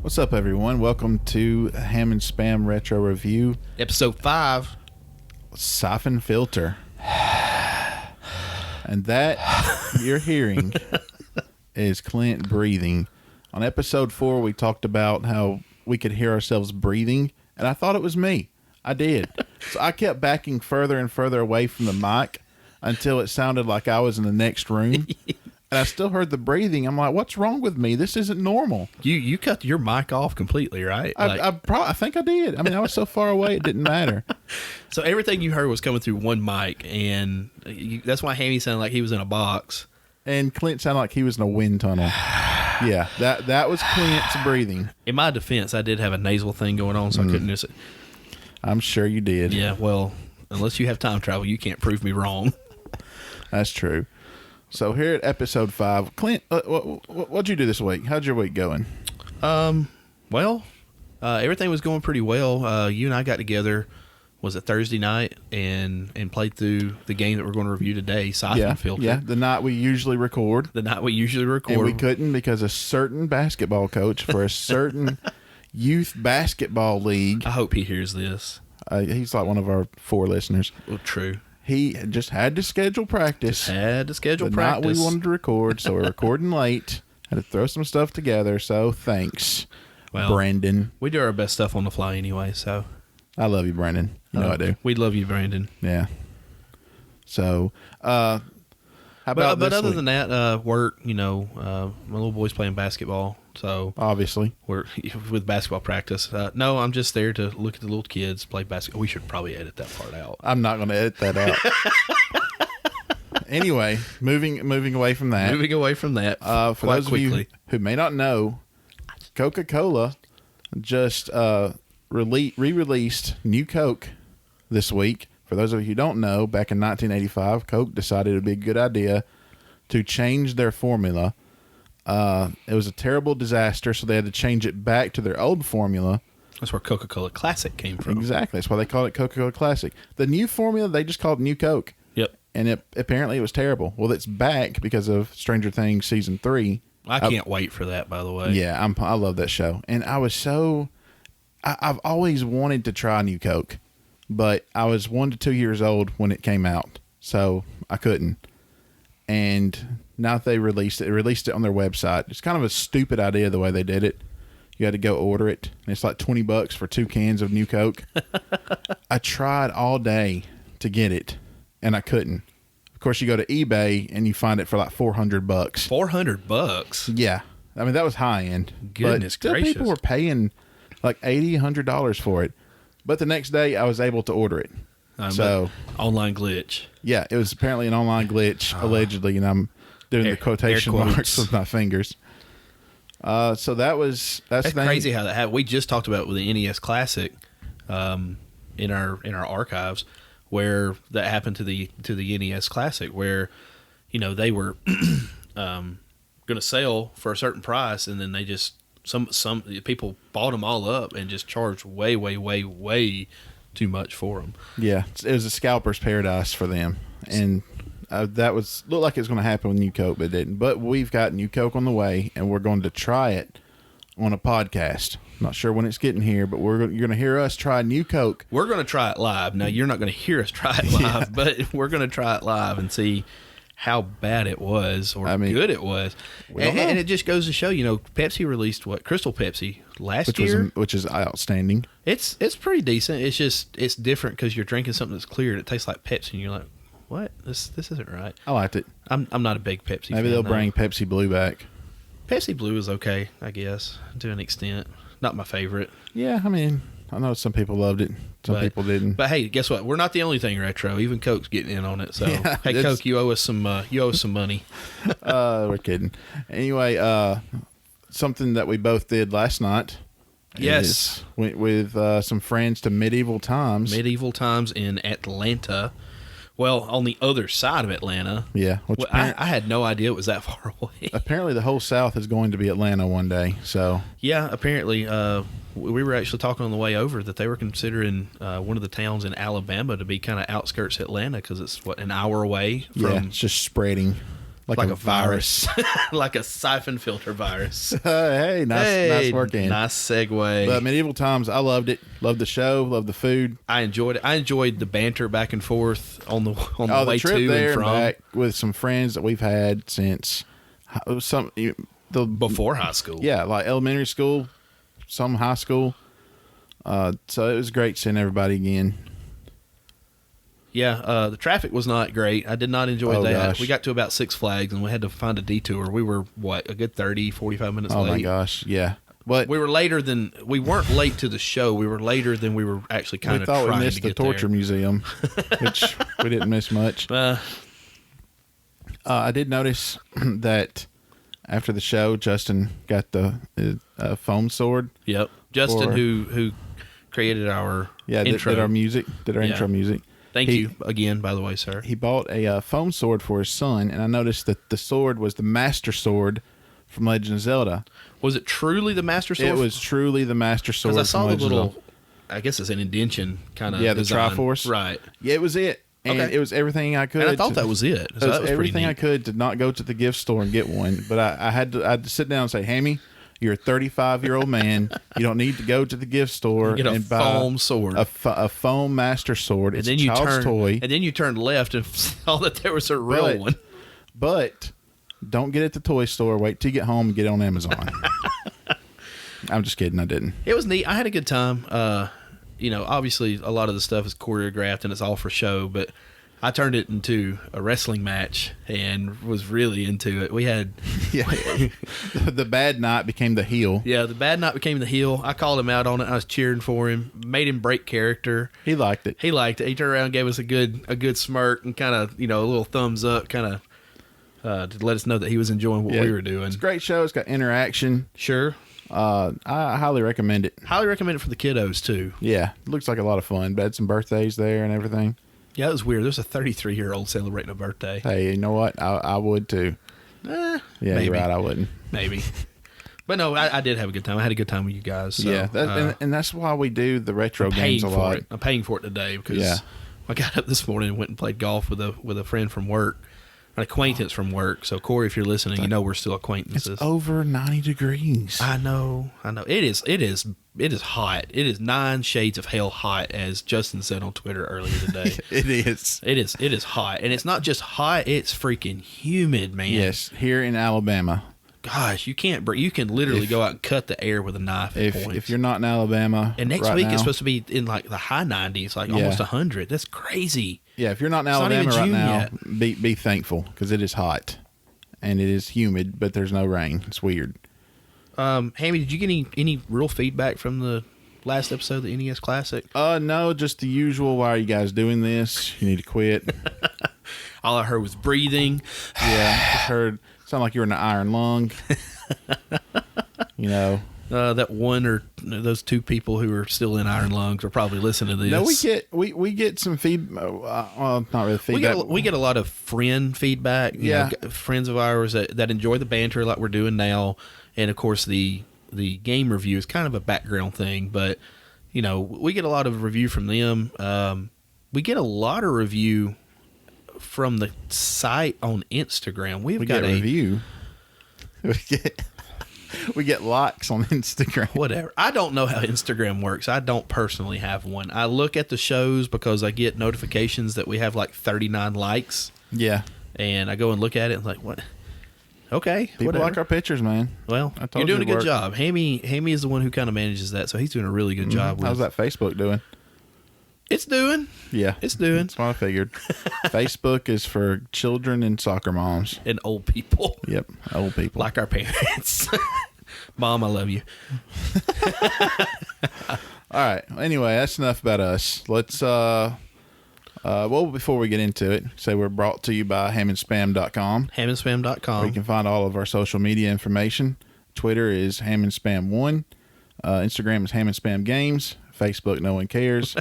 What's up, everyone? Welcome to Ham and Spam Retro Review, Episode 5. Syphon Filter. And that you're hearing is Clint breathing. On Episode 4, we talked about how we could hear ourselves breathing, and I thought it was me. I did. So I kept backing further and further away from the mic until it sounded like I was in the next room. And I still heard the breathing. I'm like, what's wrong with me? This isn't normal. You cut your mic off completely, right? I think I did. I mean, I was so far away, it didn't matter. So everything you heard was coming through one mic, and that's why Hammy sounded like he was in a box. And Clint sounded like he was in a wind tunnel. Yeah, that was Clint's breathing. In my defense, I did have a nasal thing going on, so I couldn't miss it. I'm sure you did. Yeah, well, unless you have time travel, you can't prove me wrong. That's true. So here at Episode 5, Clint, what'd you do this week? How'd your week going? Well, everything was going pretty well. You and I got together, was it Thursday night, and played through the game that we're going to review today, Syphon Filter. Yeah, the night we usually record. And we couldn't because a certain basketball coach for a certain youth basketball league. I hope he hears this. He's like one of our 4 listeners. Well, true. He just had to schedule practice. The night we wanted to record, so we're recording late. Had to throw some stuff together, so thanks, Brandon. We do our best stuff on the fly anyway, so. I love you, Brandon. You know I do. We love you, Brandon. Yeah. So, how about But other week? than that, work, my little boy's playing basketball, so. Obviously. We're with basketball practice. No, I'm just there to look at the little kids play basketball. We should probably edit that part out. I'm not going to edit that out. Anyway, moving away from that. For those of you who may not know, Coca-Cola just re-released new Coke this week. For those of you who don't know, back in 1985, Coke decided it would be a good idea to change their formula. It was a terrible disaster, so they had to change it back to their old formula. That's where Coca-Cola Classic came from. Exactly. That's why they call it Coca-Cola Classic. The new formula, they just called it New Coke. Yep. And apparently it was terrible. Well, it's back because of Stranger Things Season 3. I can't wait for that, by the way. Yeah, I love that show. And I've always wanted to try New Coke, but I was 1 to 2 years old when it came out, so I couldn't. And now that they released it on their website. It's kind of a stupid idea the way they did it. You had to go order it, and it's like $20 for 2 cans of New Coke. I tried all day to get it, and I couldn't. Of course, you go to eBay and you find it for like $400. $400? Yeah, I mean that was high end. Goodness but gracious! People were paying like $80, $100 for it. But the next day, I was able to order it. So online glitch. Yeah, it was apparently an online glitch, allegedly, and I'm doing the quotation marks with my fingers. So that's crazy how that happened. We just talked about with the NES Classic, in our archives, where that happened to the NES Classic, where they were going to sell for a certain price, and then they just some people bought them all up and just charged way too much for them. Yeah, it was a scalper's paradise for them, and that looked like it was going to happen with New Coke, but it didn't. But we've got New Coke on the way, and we're going to try it on a podcast. Not sure when it's getting here, but you're going to hear us try New Coke. We're going to try it live. Now, you're not going to hear us try it live, but we're going to try it live and see how bad it was or good it was. And it just goes to show, Pepsi released Crystal Pepsi last year. Which is outstanding. It's pretty decent. It's just, it's different because you're drinking something that's clear and it tastes like Pepsi and you're like, what? This isn't right. I liked it. I'm not a big Pepsi fan. Maybe they'll bring Pepsi Blue back. Pepsi Blue is okay, I guess, to an extent. Not my favorite. Yeah, I know some people loved it. Some people didn't. But hey, guess what? We're not the only thing retro. Even Coke's getting in on it. So Yeah, hey, Coke, you owe us some money. We're kidding. Anyway, something that we both did last night. Yes, went with some friends to Medieval Times. Medieval Times in Atlanta. Well, on the other side of Atlanta. Yeah. Which well, I had no idea it was that far away. Apparently the whole South is going to be Atlanta one day. So yeah, apparently we were actually talking on the way over that they were considering one of the towns in Alabama to be kind of outskirts Atlanta because it's, an hour away from... Yeah, it's just spreading like a virus. Like a Syphon Filter virus. Hey, nice working. Nice segue. But Medieval Times, I loved it. Loved the show. Loved the food. I enjoyed it. I enjoyed the banter back and forth on the way trip to there and from. Back with some friends that we've had since Before high school. Yeah, like elementary school, some high school. So it was great seeing everybody again. Yeah, the traffic was not great. I did not enjoy that. Gosh. We got to about Six Flags, and we had to find a detour. We were, a good 30, 45 minutes late. Oh, my gosh, yeah. But we weren't late to the show. We were later than we were actually kind of trying to get there. We thought we missed the Torture Museum, which we didn't miss much. I did notice that after the show, Justin got the foam sword. Yep. Justin, who created our intro. Did our intro music. Thank you again, by the way, sir. He bought a foam sword for his son, and I noticed that the sword was the Master Sword from Legend of Zelda. Was it truly the Master Sword? It was truly the Master Sword. Because I saw the little, Zelda. I guess it's an indention kind of the design. Triforce. Right. Yeah, it was it. And it was everything I could. And I thought that was it. So that was everything I could to not go to the gift store and get one. But I had to sit down and say, Hammy, you're a 35-year-old man. You don't need to go to the gift store and buy foam sword. A foam Master Sword. It's a child's toy. And then you turned left and saw that there was a real one. But don't get it at the toy store. Wait till you get home and get it on Amazon. I'm just kidding. I didn't. It was neat. I had a good time. Obviously a lot of the stuff is choreographed and it's all for show, but I turned it into a wrestling match and was really into it. We had the bad knight became the heel. Yeah, the bad knight became the heel. I called him out on it. I was cheering for him. Made him break character. He liked it. He turned around and gave us a good smirk and kind of, a little thumbs up kind of to let us know that he was enjoying what we were doing. It's a great show. It's got interaction. Sure. I highly recommend it. Highly recommend it for the kiddos too. Yeah, it looks like a lot of fun. They had some birthdays there and everything. Yeah, it was weird. There's a 33-year-old celebrating a birthday. Hey, you know what? I would too. Yeah, maybe. You're right. I wouldn't. Maybe. But no, I did have a good time. I had a good time with you guys. So, and that's why we do the retro games a lot. I'm paying for it today because I got up this morning and went and played golf with a friend from work, an acquaintance from work. So Corey, if you're listening, you know we're still acquaintances. It's over 90 degrees. I know. It is hot. It is 9 shades of hell hot, as Justin said on Twitter earlier today. It is. It is hot, and it's not just hot. It's freaking humid, man. Yes, here in Alabama. Gosh, you can't breathe. You can literally go out and cut the air with a knife. If you're not in Alabama, and next week it's supposed to be in like the high 90s, like almost 100. That's crazy. Yeah, if you're not in Alabama right now, be thankful because it is hot and it is humid, but there's no rain. It's weird. Hammy, did you get any real feedback from the last episode of the NES Classic? No, just the usual. Why are you guys doing this? You need to quit. All I heard was breathing. Yeah, just heard. Sound like you were in an iron lung. That one or those 2 people who are still in iron lungs are probably listening to this. No, we get some feedback. Not really feedback. We get a lot of friend feedback. Friends of ours that enjoy the banter like we're doing now, and of course the game review is kind of a background thing. But we get a lot of review from them. We get a lot of review from the site on Instagram. We got a review. We get likes on Instagram. Whatever. I don't know how Instagram works. I don't personally have one. I look at the shows because I get notifications that we have like 39 likes. Yeah. And I go and look at it and like, what? Okay. People like our pictures, man. Well, you're doing a good job. Hammy is the one who kind of manages that, so he's doing a really good job. How's that Facebook doing? It's doing. Yeah. It's doing. That's what I figured. Facebook is for children and soccer moms. And old people. Yep. Old people. Like our parents. Mom, I love you. All right. Anyway, that's enough about us. Let's well, before we get into it, say we're brought to you by hamandspam.com. Hamandspam.com. Where you can find all of our social media information. Twitter is hamandspam1. Instagram is hamandspamgames. Facebook, no one cares.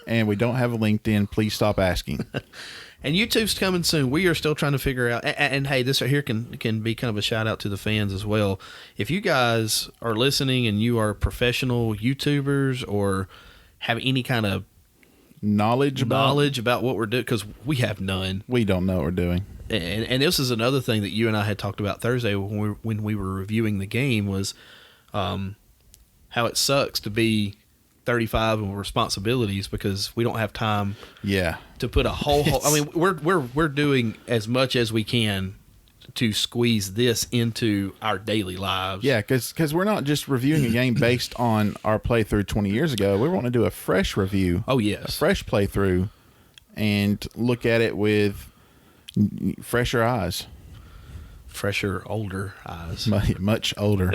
And we don't have a LinkedIn. Please stop asking. And YouTube's coming soon. We are still trying to figure out. And hey, this right here can be kind of a shout out to the fans as well. If you guys are listening and you are professional YouTubers or have any kind of knowledge about what we're doing, because we have none. We don't know what we're doing. And this is another thing that you and I had talked about Thursday when we were reviewing the game was how it sucks to be 35 with responsibilities because we don't have time. Yeah. To put a whole I mean, we're doing as much as we can to squeeze this into our daily lives. Yeah, because we're not just reviewing a game based on our playthrough 20 years ago. We want to do a fresh review. Oh, yes. A fresh playthrough and look at it with fresher eyes. Fresher, older eyes. Much older.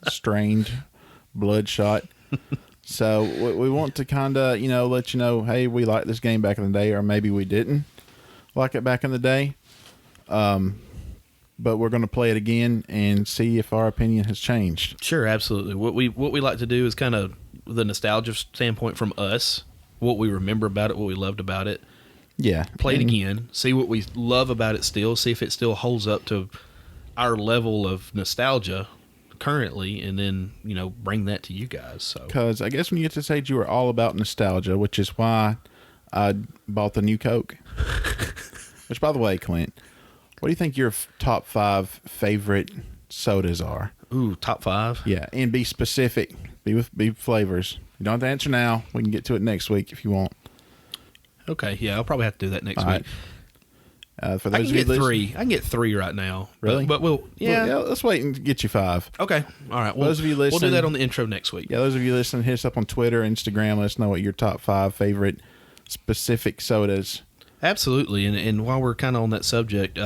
Strained, bloodshot. So we want to kind of, let you know, hey, we liked this game back in the day, or maybe we didn't like it back in the day. But we're going to play it again and see if our opinion has changed. Sure, absolutely. What we like to do is kind of the nostalgia standpoint from us, what we remember about it, what we loved about it. Yeah. Play it again, see what we love about it still, see if it still holds up to our level of nostalgia currently, and then, bring that to you guys. So, because I guess when you get to this age, you are all about nostalgia, which is why I bought the new Coke. Which, by the way, Clint, what do you think your top 5 favorite sodas are? Ooh, top 5? Yeah, and be specific. Be flavors. You don't have to answer now. We can get to it next week if you want. Okay, yeah, I'll probably have to do that next week. Right. For I those can of get you 3. I can get 3 right now. Really? But yeah, let's wait and get you 5. Okay. All right. Well, those of you listening, we'll do that on the intro next week. Yeah, those of you listening, hit us up on Twitter, Instagram. Let us know what your top 5 favorite specific sodas. Absolutely. And while we're kind of on that subject,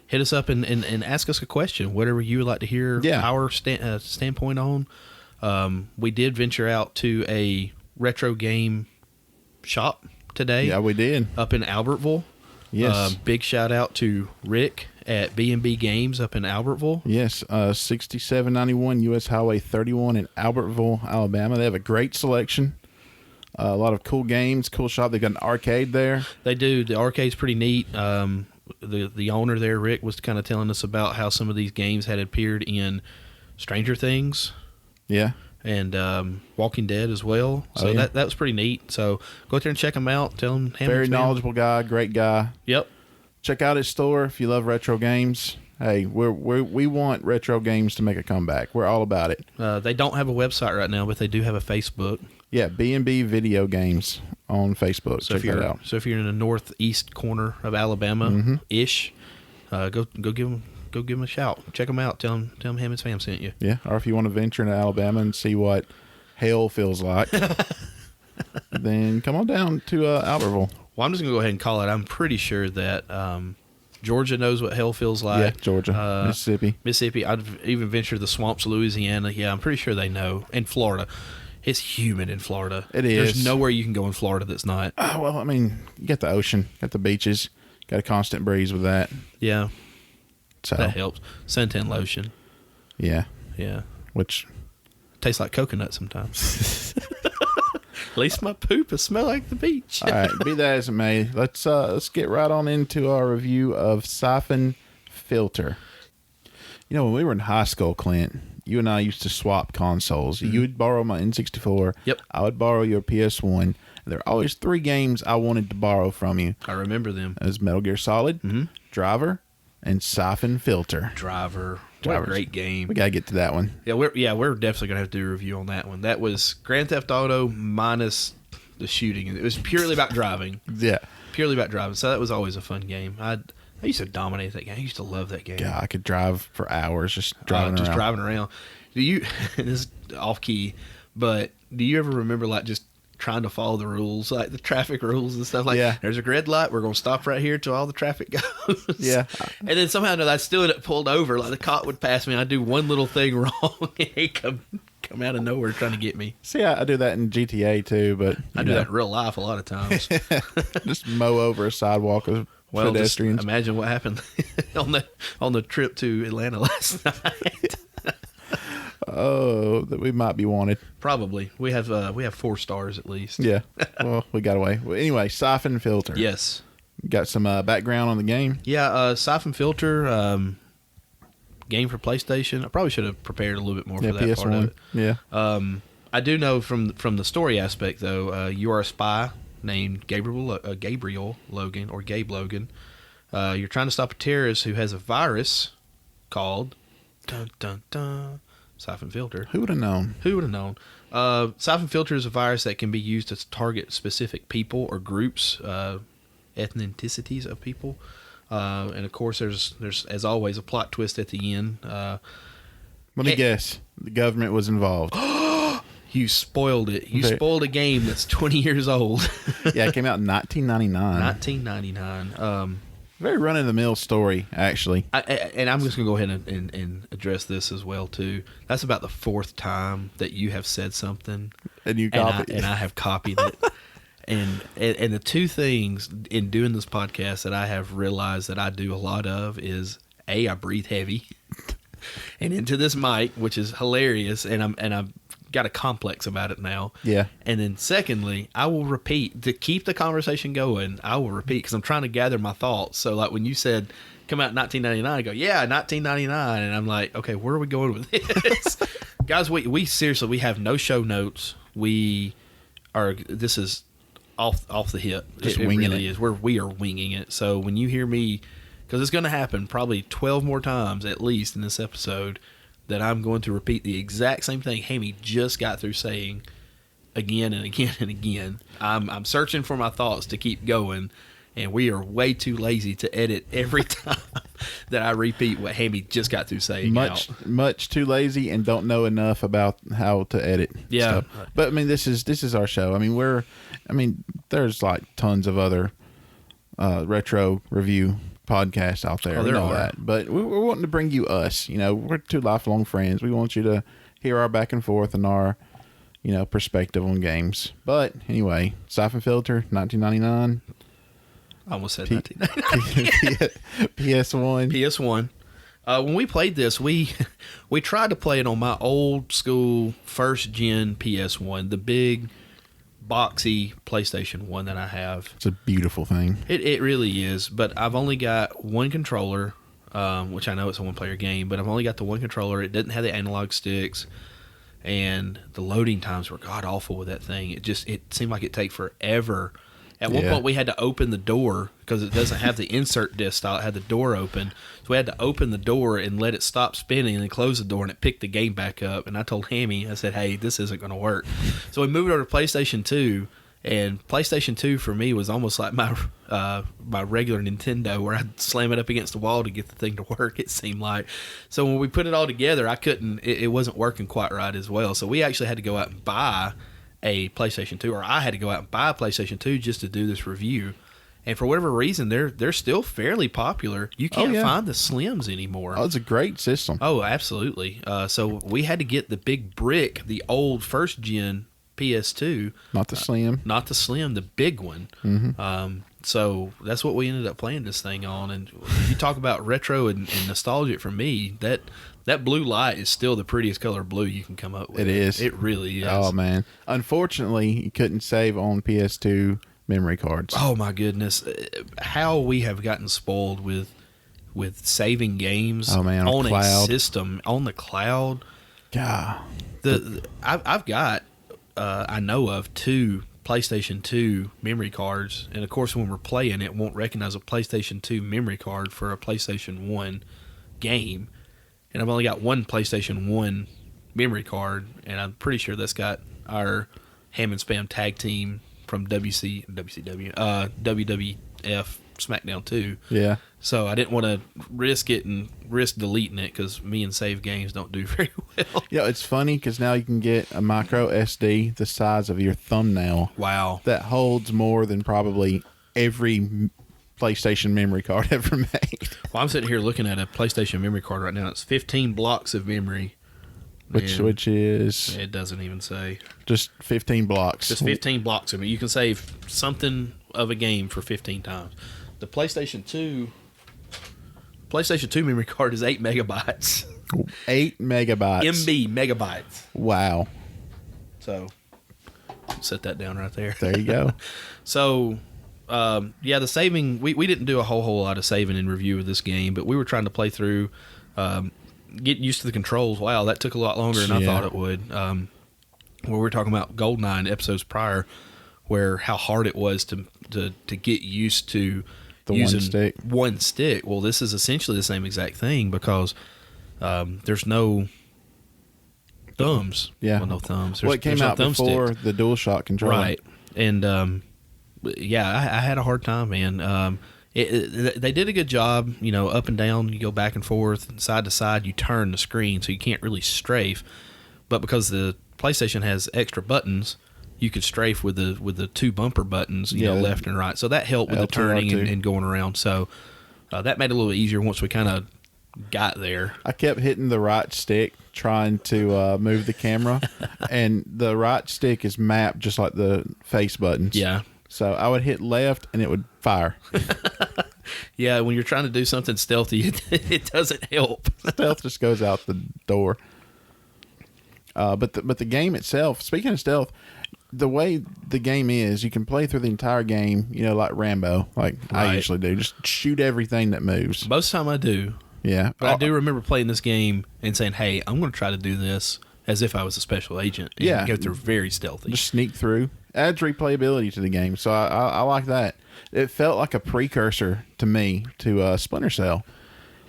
hit us up and ask us a question, whatever you would like to hear our standpoint on. We did venture out to a retro game shop today. Yeah, we did. Up in Albertville. Yes. Big shout out to Rick at B&B Games up in Albertville. Yes, 6791 U.S. Highway 31 in Albertville, Alabama. They have a great selection. A lot of cool games, cool shop. They've got an arcade there. They do. The arcade's pretty neat. The owner there, Rick, was kind of telling us about how some of these games had appeared in Stranger Things. Yeah. And Walking Dead as well. So that was pretty neat. So go out there and check them out. Tell them very knowledgeable guy, great guy. Yep. Check out his store if you love retro games. Hey, we want retro games to make a comeback. We're all about it. They don't have a website right now, but they do have a Facebook. Yeah, B&B Video Games on Facebook. So check that out. So if you're in the northeast corner of Alabama ish, go give them a shout. Check them out. Tell them Hammond's fam sent you. Yeah, or if you want to venture into Alabama and see what hell feels like, then come on down to Albertville. Well, I'm just gonna go ahead and call it. I'm pretty sure that Georgia knows what hell feels like. Yeah, Georgia, Mississippi. I'd even venture the swamps, Louisiana. Yeah, I'm pretty sure they know. And Florida. It's humid in Florida. It is. There's nowhere you can go in Florida that's not. Well, I mean, you got the ocean, got the beaches, got a constant breeze with that. Yeah. So that helps. Suntan lotion. Yeah. Yeah. Which tastes like coconut sometimes. At least my poop will smell like the beach. All right, be that as it may, let's get right on into our review of Syphon Filter. When we were in high school, Clint, you and I used to swap consoles. You would borrow my N64. Yep. I would borrow your PS1. And there were always 3 games I wanted to borrow from you. I remember them. It was Metal Gear Solid, Driver, and Syphon Filter. Driver. What a great game. We got to get to that one. Yeah, we're definitely going to have to do a review on that one. That was Grand Theft Auto minus the shooting. It was purely about driving. Yeah. Purely about driving. So that was always a fun game. I used to dominate that game. I used to love that game. Yeah, I could drive for hours just driving around. Do you, this is off key, but do you ever remember just trying to follow the rules, like the traffic rules and stuff? There's a red light. We're going to stop right here till all the traffic goes. Yeah. And then somehow I'd still get pulled over. Like the cop would pass me and I'd do one little thing wrong and he'd come come out of nowhere trying to get me. See, I do that in GTA too, but I do that in real life a lot of times. Just mow over a sidewalk of pedestrians. Just imagine what happened on the trip to Atlanta last night. Oh, that we might be wanted. Probably. We have 4 stars at least. Yeah. Well, we got away. Well, anyway, Syphon Filter. Yes. Got some background on the game? Yeah, Syphon Filter, game for PlayStation. I probably should have prepared a little bit more for that PS1. part of it. Yeah. I do know from the story aspect, though, you are a spy named Gabriel Logan, or Gabe Logan. You're trying to stop a terrorist who has a virus called Syphon Filter. Who would have known? Who would have known? Syphon Filter is a virus that can be used to target specific people or groups, ethnicities of people. And of course, there's as always a plot twist at the end. Let me guess. The government was involved. You spoiled it. You spoiled a game that's 20 years old. Yeah, it came out in 1999. 1999. Very run-of-the-mill story, actually. And I'm just going to go ahead and address this as well, too. That's about the 4th time that you have said something. And you copied it. And I have copied it. And the 2 things in doing this podcast that I have realized that I do a lot of is, A, I breathe heavy. And into this mic, which is hilarious, and I'm got a complex about it now. Yeah. And then secondly, I will repeat to keep the conversation going. I will repeat because I'm trying to gather my thoughts. So like when you said come out in 1999, I go, yeah, 1999, and I'm like, okay, where are we going with this? Guys, we seriously, we have no show notes. This is off the hip. Just it winging really it. is. We are winging it. So when you hear me, because it's going to happen probably 12 more times at least in this episode, that I'm going to repeat the exact same thing Hammy just got through saying again and again and again. I'm searching for my thoughts to keep going, and we are way too lazy to edit every time that I repeat what Hammy just got through saying. Much too lazy and don't know enough about how to edit. Yeah. Stuff. But I mean, this is our show. I mean, there's like tons of other retro review podcasts out there. There are. That. But we're wanting to bring you us. We're 2 lifelong friends. We want you to hear our back and forth and our, perspective on games. But anyway, Syphon Filter, 1999. I almost said 1999. PS1. PS1. When we played this, we tried to play it on my old school first gen PS1, the big boxy PlayStation 1 that I have. It's a beautiful thing. It really is, but I've only got one controller, which I know it's a one-player game, but I've only got the one controller. It didn't have the analog sticks, and the loading times were god-awful with that thing. It seemed like it'd take forever. At one point, we had to open the door because it doesn't have the insert disc style. It had the door open. So we had to open the door and let it stop spinning and then close the door, and it picked the game back up. And I told Hammy, I said, hey, this isn't going to work. So we moved over to PlayStation 2, and PlayStation 2 for me was almost like my regular Nintendo, where I'd slam it up against the wall to get the thing to work, it seemed like. So when we put it all together, it wasn't working quite right as well. So we actually had to go out and buy a PlayStation 2, or I had to go out and buy a PlayStation 2 just to do this review. And for whatever reason, they're still fairly popular. You can't find the Slims anymore. Oh, it's a great system. Oh, absolutely. So we had to get the big brick, the old first gen PS2. Not the Slim. Not the Slim, the big one. Mm-hmm. So that's what we ended up playing this thing on. And you talk about retro and nostalgia, for me, that blue light is still the prettiest color blue you can come up with. It is. It really is. Oh, man. Unfortunately, you couldn't save on PS2 memory cards. Oh, my goodness. How we have gotten spoiled with saving games on a system, on the cloud. God. I've got, I know of 2 PlayStation 2 memory cards. And, of course, when we're playing, it won't recognize a PlayStation 2 memory card for a PlayStation 1 game. And I've only got one PlayStation 1 memory card, and I'm pretty sure that's got our Ham and Spam tag team from WWF SmackDown 2. Yeah. So I didn't want to risk it and risk deleting it, because me and save games don't do very well. Yeah, it's funny because now you can get a micro SD the size of your thumbnail. Wow. That holds more than probably every PlayStation memory card ever made. Well, I'm sitting here looking at a PlayStation memory card right now. It's 15 blocks of memory which is it doesn't even say. Just 15 blocks. Just 15 blocks. I mean, you can save something of a game for 15 times. The PlayStation 2 memory card is 8 megabytes. 8 megabytes. megabytes. Wow. So, set that down right there. There you go. So, the saving, we didn't do a whole lot of saving in review of this game, but we were trying to play through, get used to the controls. Wow, that took a lot longer than I thought it would. Where we were talking about GoldenEye in episodes prior, where how hard it was to get used to using one stick. Well, this is essentially the same exact thing because there's no thumbs. Yeah. Well, no thumbs. It came out before the DualShock controller. Right. And, I had a hard time, man. They did a good job, up and down, you go back and forth, side to side, you turn the screen, so you can't really strafe. But because the PlayStation has extra buttons, you could strafe with the two bumper buttons, left and right. So that helped with the turning and going around. So that made it a little easier once we kind of got there. I kept hitting the right stick trying to move the camera, and the right stick is mapped just like the face buttons. Yeah. So I would hit left and it would fire. Yeah, when you're trying to do something stealthy, it doesn't help. Stealth just goes out the door. But the game itself, speaking of stealth, the way the game is, you can play through the entire game, like Rambo, like I usually do. Just shoot everything that moves. Most of the time I do. Yeah. But I do remember playing this game and saying, hey, I'm going to try to do this as if I was a special agent. And go through very stealthy. Just sneak through. Adds replayability to the game. So I like that. It felt like a precursor to me to Splinter Cell.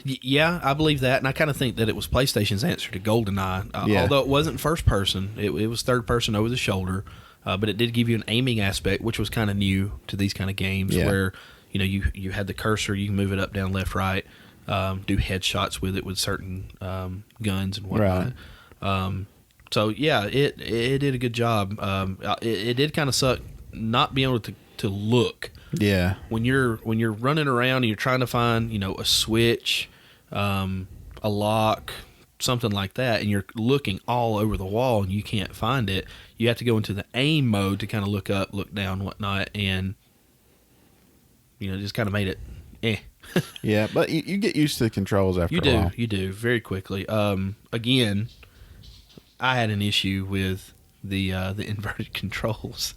Yeah, I believe that. And I kind of think that it was PlayStation's answer to GoldenEye. Although it wasn't first person. It was third person over the shoulder. But it did give you an aiming aspect, which was kind of new to these kind of games where, you had the cursor, you can move it up, down, left, right. Do headshots with it with certain guns and whatnot. Right. It did a good job. It did kind of suck not being able to look. Yeah. When you're running around and you're trying to find a switch, a lock, something like that, and you're looking all over the wall and you can't find it, you have to go into the aim mode to kind of look up, look down, whatnot, and just kind of made it Yeah, but you get used to the controls after a while. You do very quickly. Again, I had an issue with the inverted controls.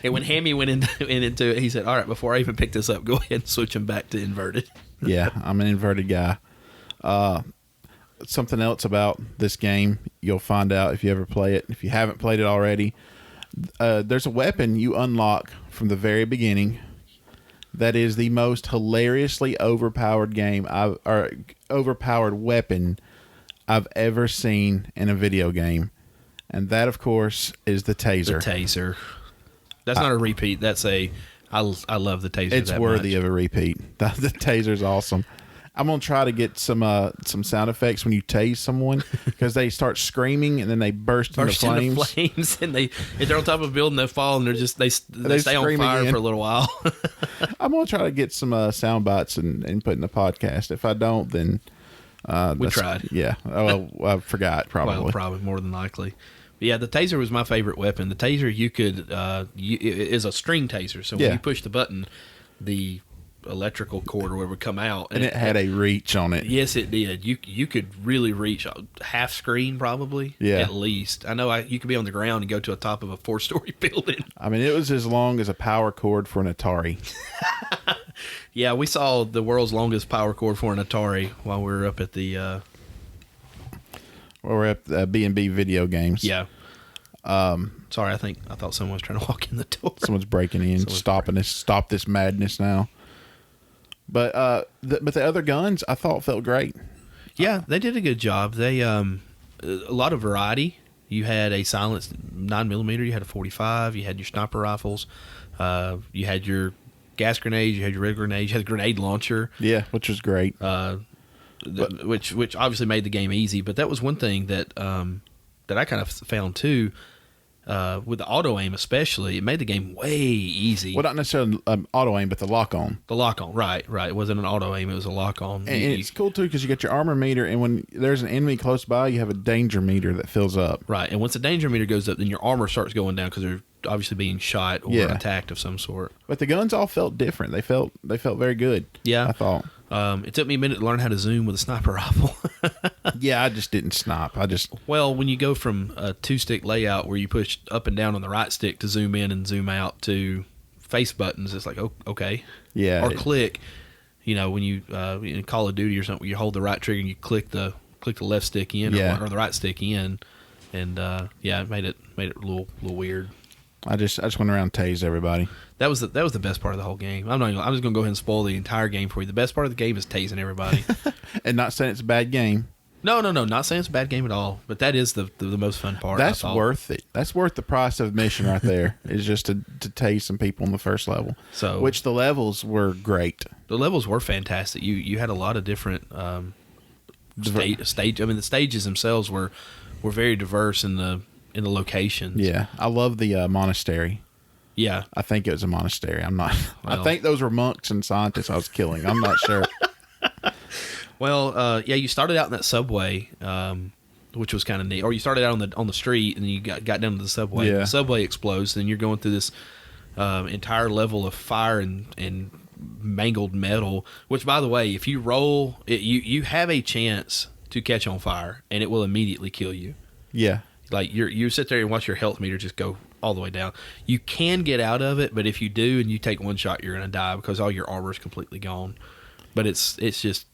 And when Hammy went into it, he said, all right, before I even pick this up, go ahead and switch them back to inverted. Yeah, I'm an inverted guy. Something else about this game, you'll find out if you ever play it. If you haven't played it already, there's a weapon you unlock from the very beginning that is the most hilariously overpowered overpowered weapon I've ever seen in a video game. And that, of course, is the taser. The taser. That's not a repeat. That's I love the taser. It's worthy of a repeat. The taser's awesome. I'm going to try to get some sound effects when you tase someone, because they start screaming and then they burst into flames. And if they're on top of a building, they fall and they stay on fire for a little while. I'm going to try to get some sound bites and put in the podcast. If I don't, then we tried. Yeah. Oh, well, I forgot probably. Well, probably more than likely. But yeah, the taser was my favorite weapon. The taser is a string taser. So when you push the button, the electrical cord or whatever would come out, and it had a reach on it. Yes, it did. You could really reach half screen probably. Yeah, at least. I know you could be on the ground and go to the top of a 4-story building. I mean, it was as long as a power cord for an Atari. Yeah, we saw the world's longest power cord for an Atari while we were up at the B&B Video Games. Yeah. Sorry, I thought someone was trying to walk in the door. Someone's breaking in, stop this madness now. But the other guns I thought felt great. Yeah, they did a good job. They a lot of variety. You had a silenced 9mm, you had a 45, you had your sniper rifles, you had your gas grenades, you had your red grenades, you had a grenade launcher. Yeah, which was great. Which obviously made the game easy. But that was one thing that I kind of found too. with the auto aim especially, it made the game way easy. Well, not necessarily auto aim, but the lock on. The lock on, right. It wasn't an auto aim; it was a lock on. And it's cool too because you get your armor meter, and when there's an enemy close by, you have a danger meter that fills up. Right, and once the danger meter goes up, then your armor starts going down because they're obviously being shot or attacked of some sort. But the guns all felt different. They felt very good. Yeah, I thought. It took me a minute to learn how to zoom with a sniper rifle. Yeah, I just didn't snap. Well, when you go from a 2-stick layout where you push up and down on the right stick to zoom in and zoom out to face buttons, it's like, oh, okay. Yeah. Or click. When you in Call of Duty or something, you hold the right trigger and you click the left stick in or the right stick in, and it made it a little weird. I just went around and tased everybody. That was the best part of the whole game. I'm just gonna go ahead and spoil the entire game for you. The best part of the game is tasing everybody. And not saying it's a bad game. No, not saying it's a bad game at all. But that is the most fun part. That's worth it. That's worth the price of admission right there. Is just to tase some people on the first level. So, which the levels were great. The levels were fantastic. You had a lot of different stage. I mean, the stages themselves were very diverse in the locations. Yeah, I love the monastery. Yeah, I think it was a monastery. I'm not. Well, I think those were monks and scientists I was killing. I'm not sure. Well, you started out in that subway, which was kind of neat. Or you started out on the street and you got down to the subway. Yeah. The subway explodes, then you're going through this entire level of fire and mangled metal. Which, by the way, if you roll, you have a chance to catch on fire, and it will immediately kill you. Yeah. Like you sit there and watch your health meter just go all the way down. You can get out of it, but if you do and you take one shot, you're going to die because all your armor is completely gone. But it's just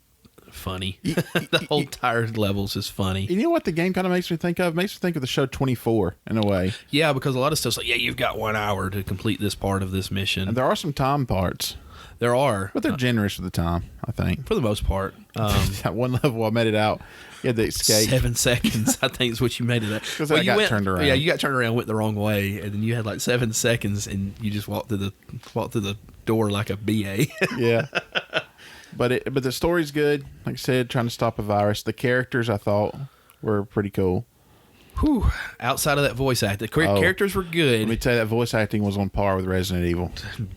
funny. The whole entire levels is funny. You know what the game kind of makes me think of? It makes me think of the show 24 in a way. Yeah, because a lot of stuff's like, you've got 1 hour to complete this part of this mission. And there are some time parts. There are. But they're generous with the time, I think. For the most part. That one level I made it out. You had to escape. 7 seconds, I think, is what you made it at. Because I got turned around. Yeah, you got turned around, went the wrong way, and then you had like 7 seconds, and you just walked through the door like a BA. Yeah. But the story's good. Like I said, trying to stop a virus. The characters, I thought, were pretty cool. Whew. Outside of that voice act, the characters were good. Let me tell you, that voice acting was on par with Resident Evil.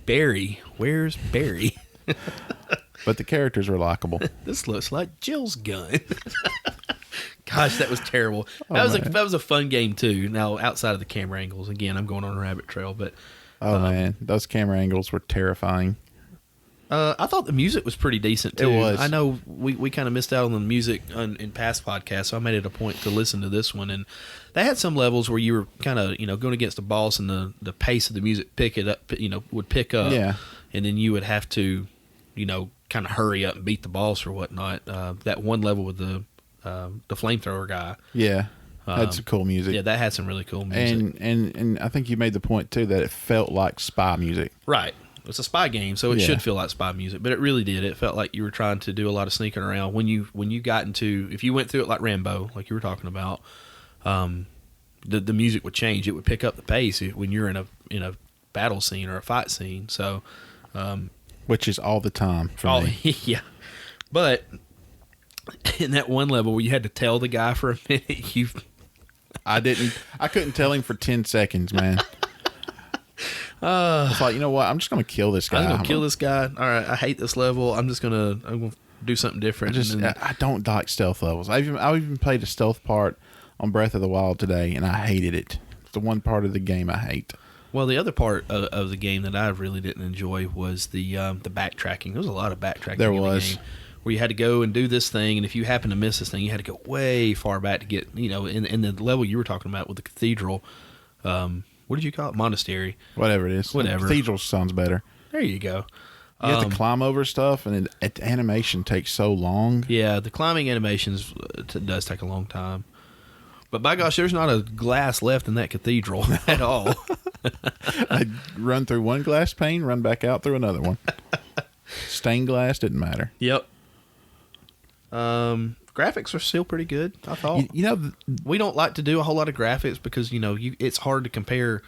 Barry. Where's Barry? But the characters were likable. This looks like Jill's gun. Gosh, that was terrible. That was a fun game too. Now, outside of the camera angles, again, I'm going on a rabbit trail, but man, those camera angles were terrifying. I thought the music was pretty decent too. It was. I know we kind of missed out on the music in past podcasts, so I made it a point to listen to this one. And they had some levels where you were kind of going against a boss, and the pace of the music would pick up. Yeah. And then you would have to, kind of hurry up and beat the boss or whatnot. That one level with the flamethrower guy. Yeah. Had some cool music. Yeah, that had some really cool music. And I think you made the point too that it felt like spy music. Right. It's a spy game, so it should feel like spy music, but it really did. It felt like you were trying to do a lot of sneaking around. When you got into, if you went through it like Rambo, like you were talking about, the music would change. It would pick up the pace when you're in a battle scene or a fight scene. So, which is all the time for me. Yeah, but in that one level where you had to tell the guy for a minute, I couldn't tell him for 10 seconds, man. I thought, you know what? I'm just going to kill this guy. I'm going to kill this guy. All right, I hate this level. I'm going to do something different. I don't like stealth levels. I even played a stealth part on Breath of the Wild today, and I hated it. It's the one part of the game I hate. Well, the other part of the game that I really didn't enjoy was the backtracking. There was a lot of backtracking in the game, where you had to go and do this thing, and if you happen to miss this thing, you had to go way far back to get, in the level you were talking about with the cathedral. What did you call it? Monastery. Whatever it is. Whatever. Cathedral sounds better. There you go. You have to climb over stuff, and the animation takes so long. Yeah, the climbing animations does take a long time. But by gosh, there's not a glass left in that cathedral at all. I'd run through one glass pane, run back out through another one. Stained glass didn't matter. Yep. Graphics are still pretty good, I thought. We don't like to do a whole lot of graphics because, it's hard to compare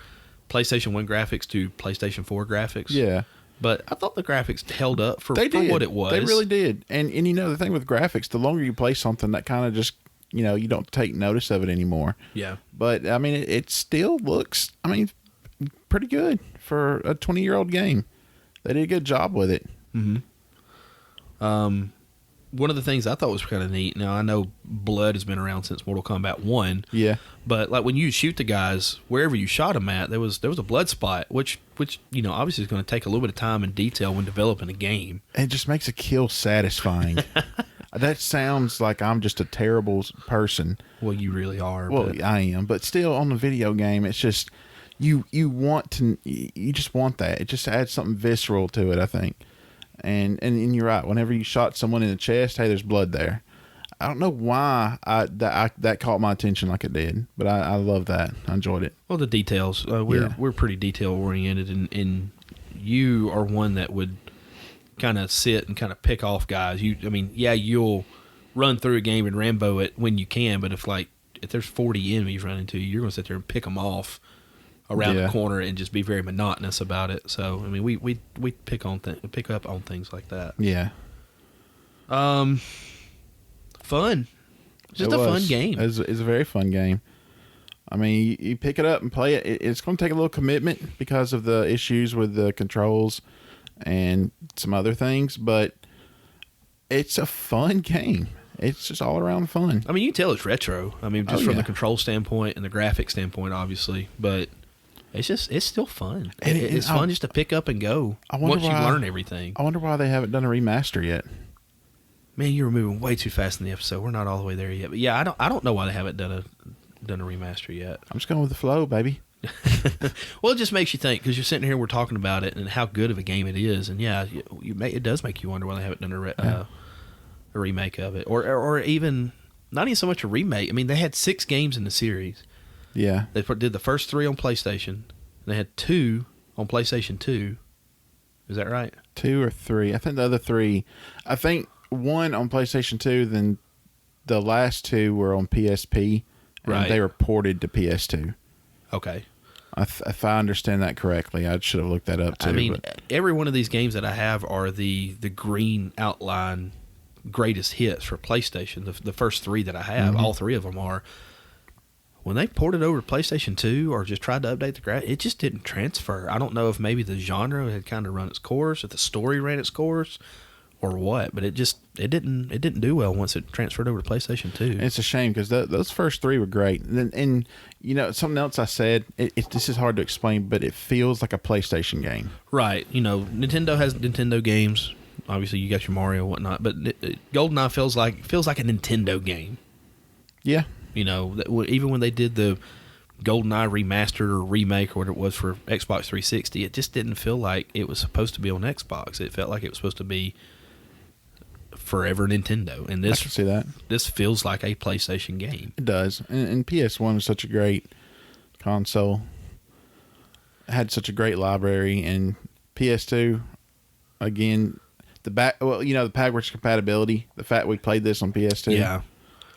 PlayStation 1 graphics to PlayStation 4 graphics. Yeah. But I thought the graphics held up for what it was. They really did. And the thing with graphics, the longer you play something, that kind of just you don't take notice of it anymore. Yeah. But I mean, it still looks, I mean, pretty good for a 20-year-old game. They did a good job with it. One of the things I thought was kind of neat. Now I know blood has been around since Mortal Kombat 1. Yeah. But like when you shoot the guys, wherever you shot them at, there was a blood spot, which obviously is going to take a little bit of time and detail when developing a game. It just makes a kill satisfying. That sounds like I'm just a terrible person. Well, you really are. Well, I am, but still on the video game, it's just you just want that. It just adds something visceral to it, I think. And you're right. Whenever you shot someone in the chest, hey, there's blood there. I don't know why that caught my attention like it did, but I love that. I enjoyed it. Well, the details. We're pretty detail oriented, and you are one that would kind of sit and kind of pick off guys. You'll run through a game and Rambo it when you can, but if there's 40 enemies running to you, you're going to sit there and pick them off around the corner and just be very monotonous about it. So I mean, we pick up on things like that. Yeah. Fun. Just a fun game. It's a very fun game. I mean, you pick it up and play it. It's going to take a little commitment because of the issues with the controls and some other things, but it's a fun game. It's just all around fun. I mean, you can tell it's retro. I mean, just from the control standpoint and the graphic standpoint, obviously, but it's still fun. It's fun just to pick up and go once you learn everything. I wonder why they haven't done a remaster yet. Man, you were moving way too fast in the episode. We're not all the way there yet. But yeah, I don't know why they haven't done a remaster yet. I'm just going with the flow, baby. Well, it just makes you think because you're sitting here, we're talking about it and how good of a game it is, and yeah, it does make you wonder why they haven't done a remake of it, or even not even so much a remake. I mean, they had 6 games in the series. Yeah, they did the first 3 on PlayStation. They had 2 on PlayStation 2. Is that right? 2 or 3. I think the other 3. I think 1 on PlayStation 2. Then the last 2 were on PSP, and they were ported to PS2. Okay. If I understand that correctly, I should have looked that up too. I mean, every one of these games that I have are the green outline greatest hits for PlayStation. The first 3 that I have, all 3 of them are. When they ported over to PlayStation 2 or just tried to update the graphics, it just didn't transfer. I don't know if maybe the genre had kind of run its course, if the story ran its course, or what. But it didn't do well once it transferred over to PlayStation 2. It's a shame because those first 3 were great. And something else I said, this is hard to explain, but it feels like a PlayStation game. Right. Nintendo has Nintendo games. Obviously, you got your Mario and whatnot, but GoldenEye feels like a Nintendo game. Yeah. Even when they did the GoldenEye remastered or remake or whatever it was for Xbox 360, it just didn't feel like it was supposed to be on Xbox. It felt like it was supposed to be forever Nintendo. And I can see that. This feels like a PlayStation game. It does. And PS1 is such a great console. It had such a great library. And PS2, again, the backwards compatibility, the fact we played this on PS2. Yeah.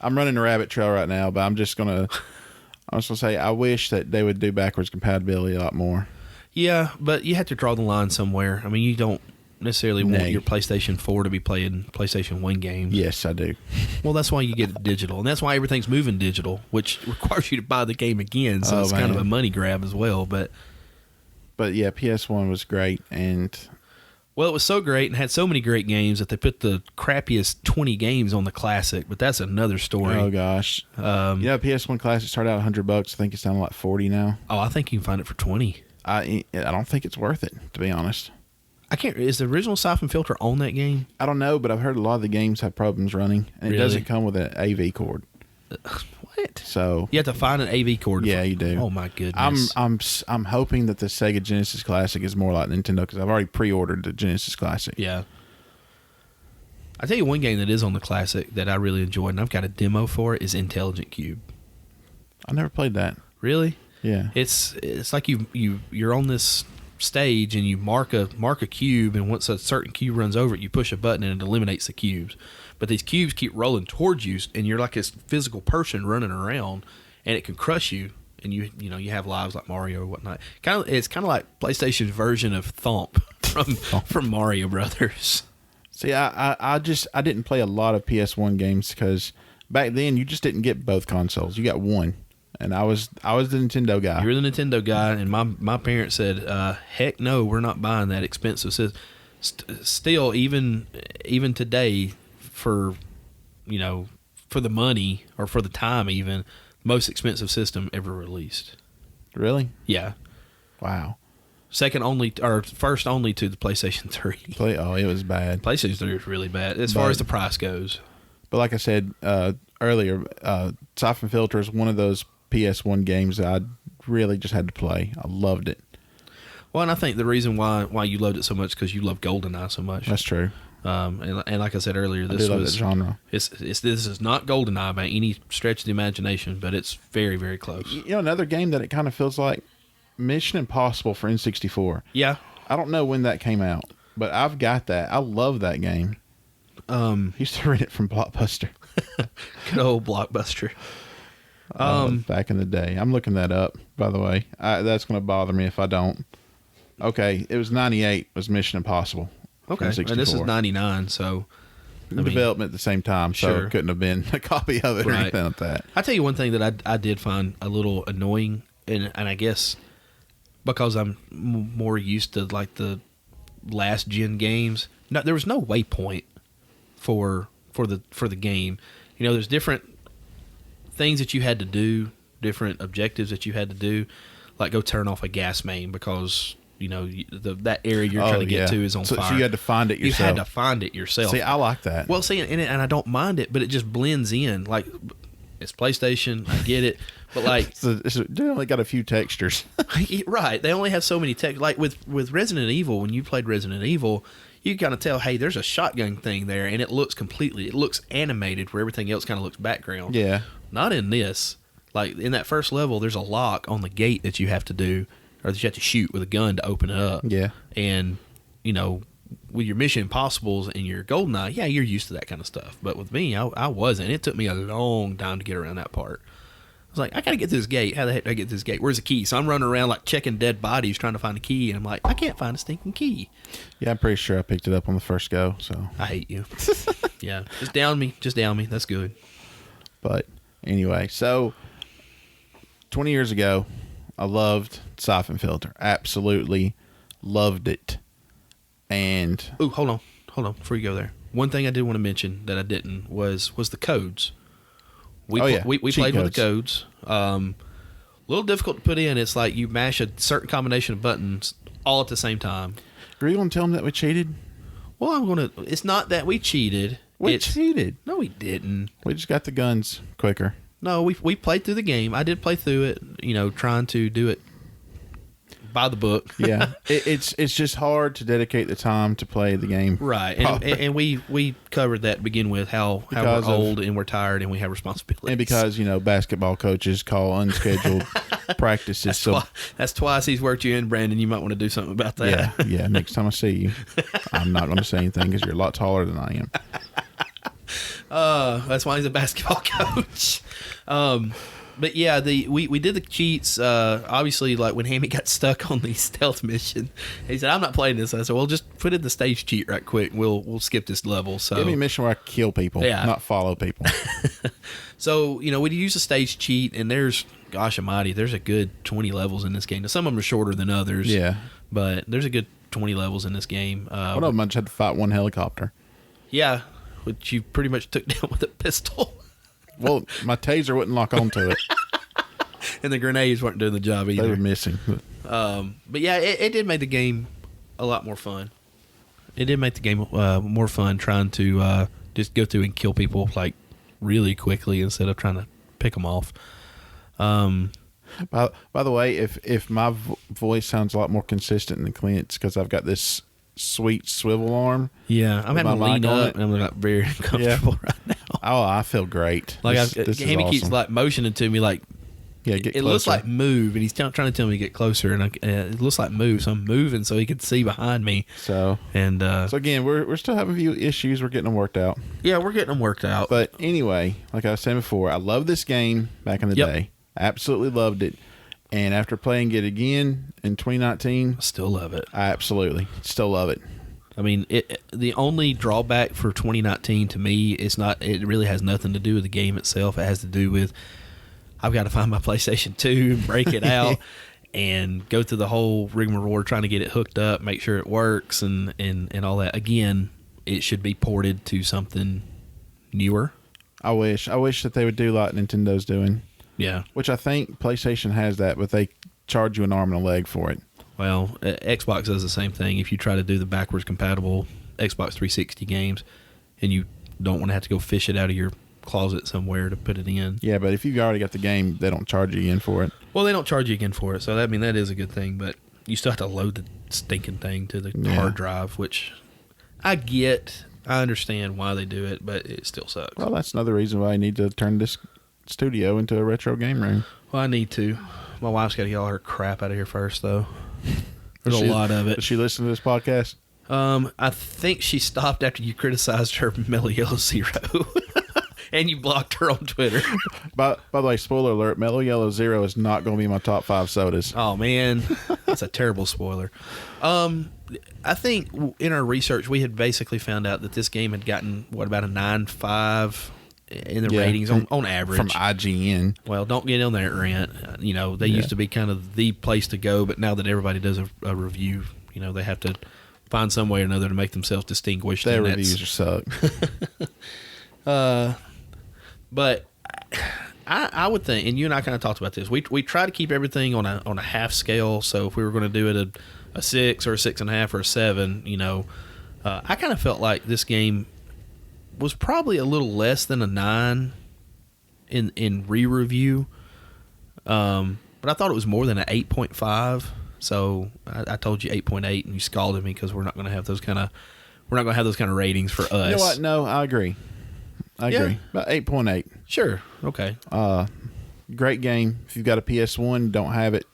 I'm running a rabbit trail right now, but I'm just going to say I wish that they would do backwards compatibility a lot more. Yeah, but you have to draw the line somewhere. I mean, you don't necessarily want your PlayStation 4 to be playing PlayStation 1 games. Yes, I do. Well, that's why you get it digital, and that's why everything's moving digital, which requires you to buy the game again, so it's kind of a money grab as well. But yeah, PS1 was great, and... Well, it was so great and had so many great games that they put the crappiest 20 games on the Classic, but that's another story. Oh, gosh. PS1 Classic started out $100. I think it's down to like 40 now. Oh, I think you can find it for 20. I don't think it's worth it, to be honest. Is the original Syphon Filter on that game? I don't know, but I've heard a lot of the games have problems running, and it doesn't come with an AV cord. What? So you have to find an AV cord. Yeah, you do. Oh my goodness. I'm hoping that the Sega Genesis Classic is more like Nintendo because I've already pre-ordered the Genesis Classic. Yeah. I tell you one game that is on the Classic that I really enjoyed, and I've got a demo for it, is Intelligent Cube. I never played that. Really? Yeah. It's like you're on this stage and you mark a cube, and once a certain cube runs over it, you push a button and it eliminates the cubes. But these cubes keep rolling towards you, and you're like this physical person running around, and it can crush you. And you have lives like Mario or whatnot. It's kind of like PlayStation's version of Thump from Mario Brothers. See, I didn't play a lot of PS1 games because back then you just didn't get both consoles. You got one. And I was the Nintendo guy. You were the Nintendo guy, and my parents said, "Heck no, we're not buying that expensive system." Still, even today, for the money or for the time, even most expensive system ever released. Really? Yeah. Wow. First only to the PlayStation 3. Oh, it was bad. PlayStation 3 was really bad as far as the price goes. But like I said earlier, Syphon Filter is one of those PS1 games that I really just had to play. I loved it. Well, and I think the reason why you loved it so much because you love GoldenEye so much. That's true. And like I said earlier, I love that genre. This is not GoldenEye by any stretch of the imagination, but it's very, very close. Another game that it kind of feels like Mission Impossible for N64. Yeah. I don't know when that came out, but I've got that. I love that game. Used to rent it from Blockbuster. Good old Blockbuster. Back in the day. I'm looking that up, by the way. That's going to bother me if I don't. Okay, it was 98 was Mission Impossible. Okay, and this is 99, so... development at the same time, so sure. It couldn't have been a copy of it or anything like that. I tell you one thing that I did find a little annoying, and I guess because I'm more used to like the last gen games. No, there was no waypoint for the game. There's different things that you had to do, different objectives that you had to do, like go turn off a gas main because that area you're trying to get to is on fire. So you had to find it yourself. You had to find it yourself. See, I like that. Well, see, and I don't mind it, but it just blends in. Like, it's PlayStation, I get it, but like they only got a few textures. Right, they only have so many like with Resident Evil. When you played Resident Evil, you kind of tell, hey, there's a shotgun thing there, and it looks animated where everything else kind of looks background. Yeah. Not in this. Like, in that first level, there's a lock on the gate that you have to do, or that you have to shoot with a gun to open it up. Yeah. And, with your Mission Impossibles and your GoldenEye, yeah, you're used to that kind of stuff. But with me, I wasn't. It took me a long time to get around that part. I was like, I got to get to this gate. How the heck do I get to this gate? Where's the key? So I'm running around like checking dead bodies trying to find the key. And I'm like, I can't find a stinking key. Yeah, I'm pretty sure I picked it up on the first go. So I hate you. Yeah. Just down me. That's good. But anyway, so 20 years ago, I loved Syphon Filter. Absolutely loved it. And ooh, hold on before you go there. One thing I did want to mention that I didn't was the codes. We played with the codes. A little difficult to put in. It's like you mash a certain combination of buttons all at the same time. Are you going to tell them that we cheated? Well, it's not that we cheated. We cheated. No, we didn't. We just got the guns quicker. No, we played through the game. I did play through it, trying to do it by the book. Yeah. It's just hard to dedicate the time to play the game. Right. And we covered that to begin with, how we're old and we're tired and we have responsibilities. And because, basketball coaches call unscheduled practices. That's twice he's worked you in, Brandon. You might want to do something about that. Yeah. Next time I see you, I'm not going to say anything because you're a lot taller than I am. That's why he's a basketball coach. But yeah, we did the cheats. Obviously, like when Hammy got stuck on the stealth mission, he said, "I'm not playing this." I said, "Well, just put in the stage cheat right quick. We'll skip this level." So give me a mission where I kill people, not follow people. So we use a stage cheat, and there's, gosh almighty, there's a good 20 levels in this game. Now, some of them are shorter than others. Yeah, but there's a good 20 levels in this game. One of them I just had to fight one helicopter. Yeah, which you pretty much took down with a pistol. Well, my taser wouldn't lock onto it. And the grenades weren't doing the job either. They were missing. But yeah, it did make the game a lot more fun. It did make the game more fun trying to just go through and kill people like really quickly instead of trying to pick them off. By the way, if my voice sounds a lot more consistent than Clint's, because I've got this sweet swivel arm. Yeah, I'm having to lean up, and I'm like very uncomfortable right now. Oh, I feel great. Like Hammy keeps like motioning to me, like get it closer. looks like move, and he's trying to tell me to get closer, and it looks like move, so I'm moving so he can see behind me. So again, we're still having a few issues. We're getting them worked out. Yeah, we're getting them worked out. But anyway, like I was saying before, I love this game back in the day. Absolutely loved it. And after playing it again in 2019, I still love it. I absolutely still love it. I mean, the only drawback for 2019 to me is not. It really has nothing to do with the game itself. It has to do with I've got to find my PlayStation 2, break it out, and go through the whole rigmarole trying to get it hooked up, make sure it works, and all that. Again, it should be ported to something newer. I wish that they would do like Nintendo's doing. Yeah. Which I think PlayStation has that, but they charge you an arm and a leg for it. Well, Xbox does the same thing. If you try to do the backwards compatible Xbox 360 games and you don't want to have to go fish it out of your closet somewhere to put it in. Yeah, but if you've already got the game, they don't charge you again for it. Well, they don't charge you again for it, so that is a good thing, but you still have to load the stinking thing to the hard drive, which I understand why they do it, but it still sucks. Well, that's another reason why I need to turn this studio into a retro game room. Well, I need to. My wife's got to get all her crap out of here first, though. There's a lot of it. Does she listen to this podcast? I think she stopped after you criticized her Mellow Yellow Zero. And you blocked her on Twitter. By the way, spoiler alert, Mellow Yellow Zero is not going to be my top 5 sodas. Oh, man. That's a terrible spoiler. I think in our research, we had basically found out that this game had gotten, about a 9.5 in the ratings on average. From IGN. Well, don't get on there, Rant. They used to be kind of the place to go, but now that everybody does a review, they have to find some way or another to make themselves distinguished. Their reviews suck. But I would think, and you and I kind of talked about this, we try to keep everything on a half scale. So if we were going to do it a 6 or a 6.5 or a 7, I kind of felt like this game was probably a little less than a 9 in re-review. But I thought it was more than an 8.5. So I told you 8.8, and you scalded me because we're not going to have those kind of ratings for us. You know what? No, I agree. About 8.8. Sure. Okay. Great game. If you've got a PS1, don't have it,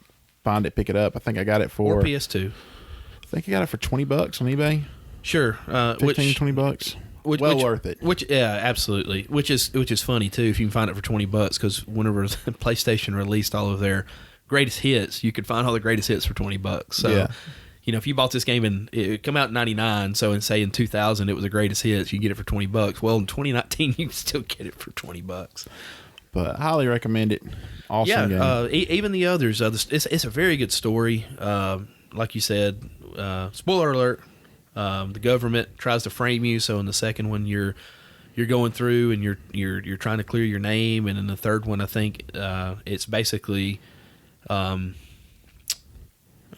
find it, pick it up. I think I got it for... Or PS2. I think I got it for $20 on eBay. Sure. 20 bucks. Worth it. Yeah, absolutely. Which is funny, too, if you can find it for $20, because whenever PlayStation released all of their greatest hits, you could find all the greatest hits for $20. So... Yeah. If you bought this game and it come out in 99, so in 2000 it was the greatest hits, you get it for $20. Well, in 2019 you can still get it for $20. But I highly recommend it. Awesome game. Even the others, it's a very good story. Like you said, spoiler alert, the government tries to frame you. So in the second one you're going through and you're trying to clear your name, and in the third one I think it's basically.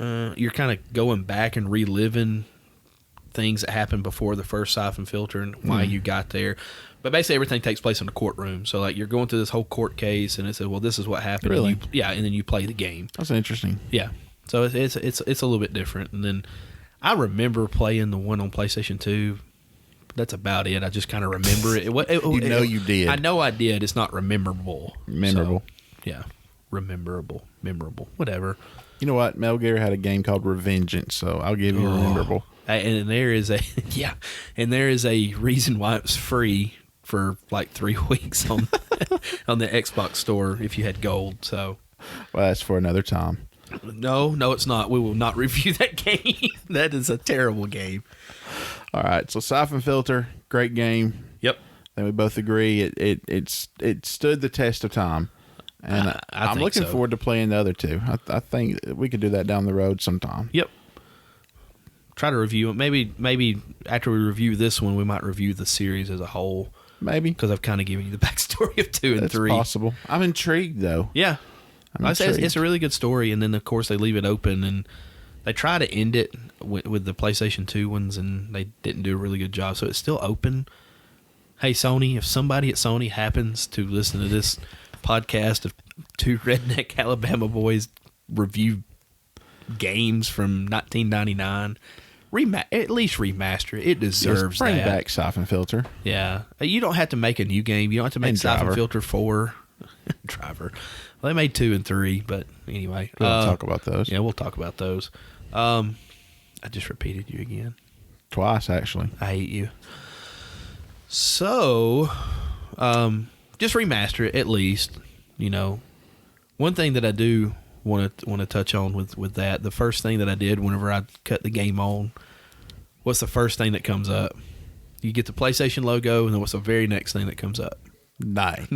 You're kind of going back and reliving things that happened before the first Syphon Filter and why you got there. But basically everything takes place in a courtroom. So like you're going through this whole court case, and it says, well, this is what happened. Really? And then you play the game. That's interesting. Yeah. So it's a little bit different. And then I remember playing the one on PlayStation 2. That's about it. I just kind of remember it. You did. I know I did. It's not memorable. Memorable. So, yeah. Memorable. Whatever. You know what? Metal Gear had a game called Revengeance, so I'll give you Rememberable. And there is a reason why it was free for like 3 weeks on the Xbox store if you had gold. So, well, that's for another time. No, it's not. We will not review that game. That is a terrible game. All right, so Syphon Filter, great game. Yep. And we both agree it stood the test of time. And I'm looking forward to playing the other two. I think we could do that down the road sometime. Yep. Try to review it. Maybe after we review this one, we might review the series as a whole. Maybe. Because I've kind of given you the backstory of 2 and 3. That's possible. I'm intrigued, though. Yeah. I say it's a really good story, and then, of course, they leave it open, and they try to end it with the PlayStation 2 ones, and they didn't do a really good job. So it's still open. Hey, Sony, if somebody at Sony happens to listen to this podcast of 2 redneck Alabama boys review games from 1999, at least remaster it. It deserves bring that. Bring back Syphon Filter. Yeah. You don't have to make a new game. You don't have to make Syphon Filter 4. Driver. Well, they made 2 and 3, but anyway. We'll talk about those. Yeah, we'll talk about those. I just repeated you again. Twice, actually. I hate you. So, just remaster it at least. One thing that I do want to touch on with that, the first thing that I did whenever I cut the game on what's the first thing that comes up? You get the PlayStation logo, and then what's the very next thing that comes up? Nine.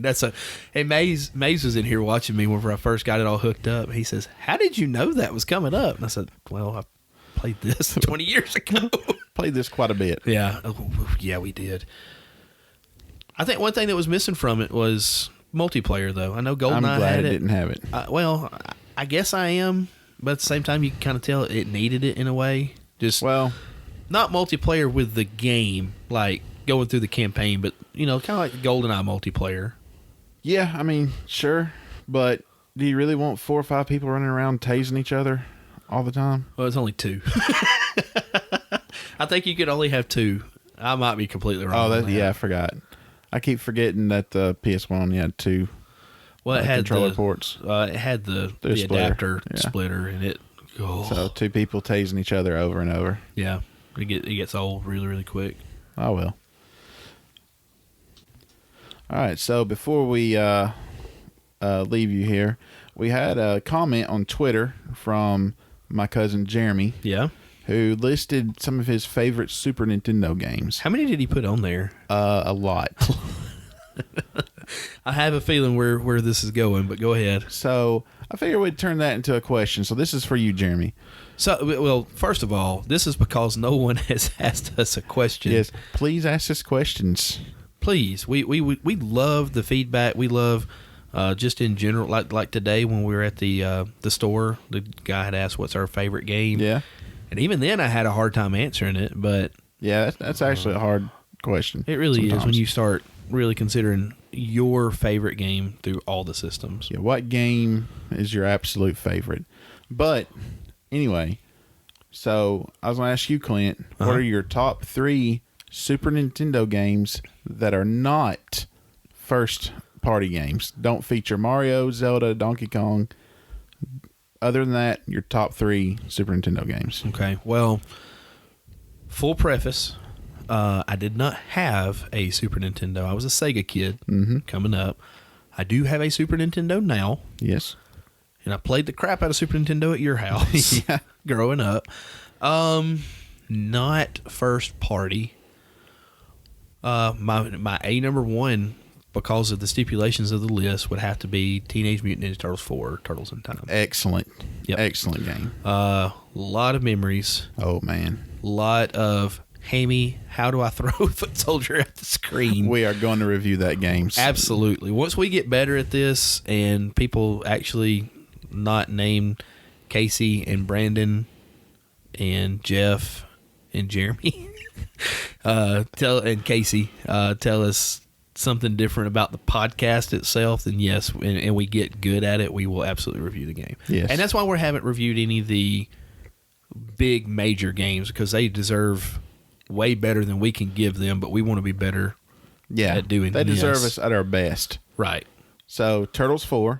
That's a. Hey, Maze was in here watching me whenever I first got it all hooked up. He says, "How did you know that was coming up?" And I said, "Well, I played this 20 years ago. Played this quite a bit." Yeah, yeah, we did. I think one thing that was missing from it was multiplayer, though. I know GoldenEye I'm glad had it didn't have it. Well, I guess I am, but at the same time, you can kind of tell it needed it in a way. Just not multiplayer with the game, like going through the campaign, but kind of like GoldenEye multiplayer. Yeah, I mean, sure, but do you really want 4 or 5 people running around tasing each other all the time? Well, it's only 2. I think you could only have 2. I might be completely wrong. Oh, yeah, I forgot. I keep forgetting that the PS1 had 2. Well, it had controller ports. It had the adapter splitter, and it. Oh. So 2 people tasing each other over and over. Yeah, it gets old really, really quick. Oh well. All right, so before we leave you here, we had a comment on Twitter from my cousin Jeremy. Yeah. Who listed some of his favorite Super Nintendo games. How many did he put on there? A lot. I have a feeling where this is going, but go ahead. So I figured we'd turn that into a question. So this is for you, Jeremy. So, well, first of all, this is because no one has asked us a question. Yes, please ask us questions. Please, we love the feedback. We love just in general, like today when we were at the store, the guy had asked what's our favorite game. Yeah, and even then I had a hard time answering it. But yeah, that's actually a hard question. It really is when you start really considering your favorite game through all the systems. Yeah, what game is your absolute favorite? But anyway, so I was going to ask you, Clint, what are your top 3 Super Nintendo games that are not first-party games? Don't feature Mario, Zelda, Donkey Kong. Other than that, your top 3 Super Nintendo games. Okay, well, full preface, I did not have a Super Nintendo. I was a Sega kid coming up. I do have a Super Nintendo now. Yes. And I played the crap out of Super Nintendo at your house growing up. Not first party. My A number 1, because of the stipulations of the list, would have to be Teenage Mutant Ninja Turtles 4, Turtles in Time. Excellent. Yep. Excellent game. Lot of memories. Oh, man. Lot of Hammy, how do I throw a foot soldier at the screen? We are going to review that game. Absolutely. Once we get better at this and people actually not name Casey and Brandon and Jeff and Jeremy Casey tell us something different about the podcast itself, then yes, and we get good at it, we will absolutely review the game. Yes. And that's why we haven't reviewed any of the big major games, because they deserve way better than we can give them, but we want to be better at doing they this. deserve us at our best. Right. So Turtles 4.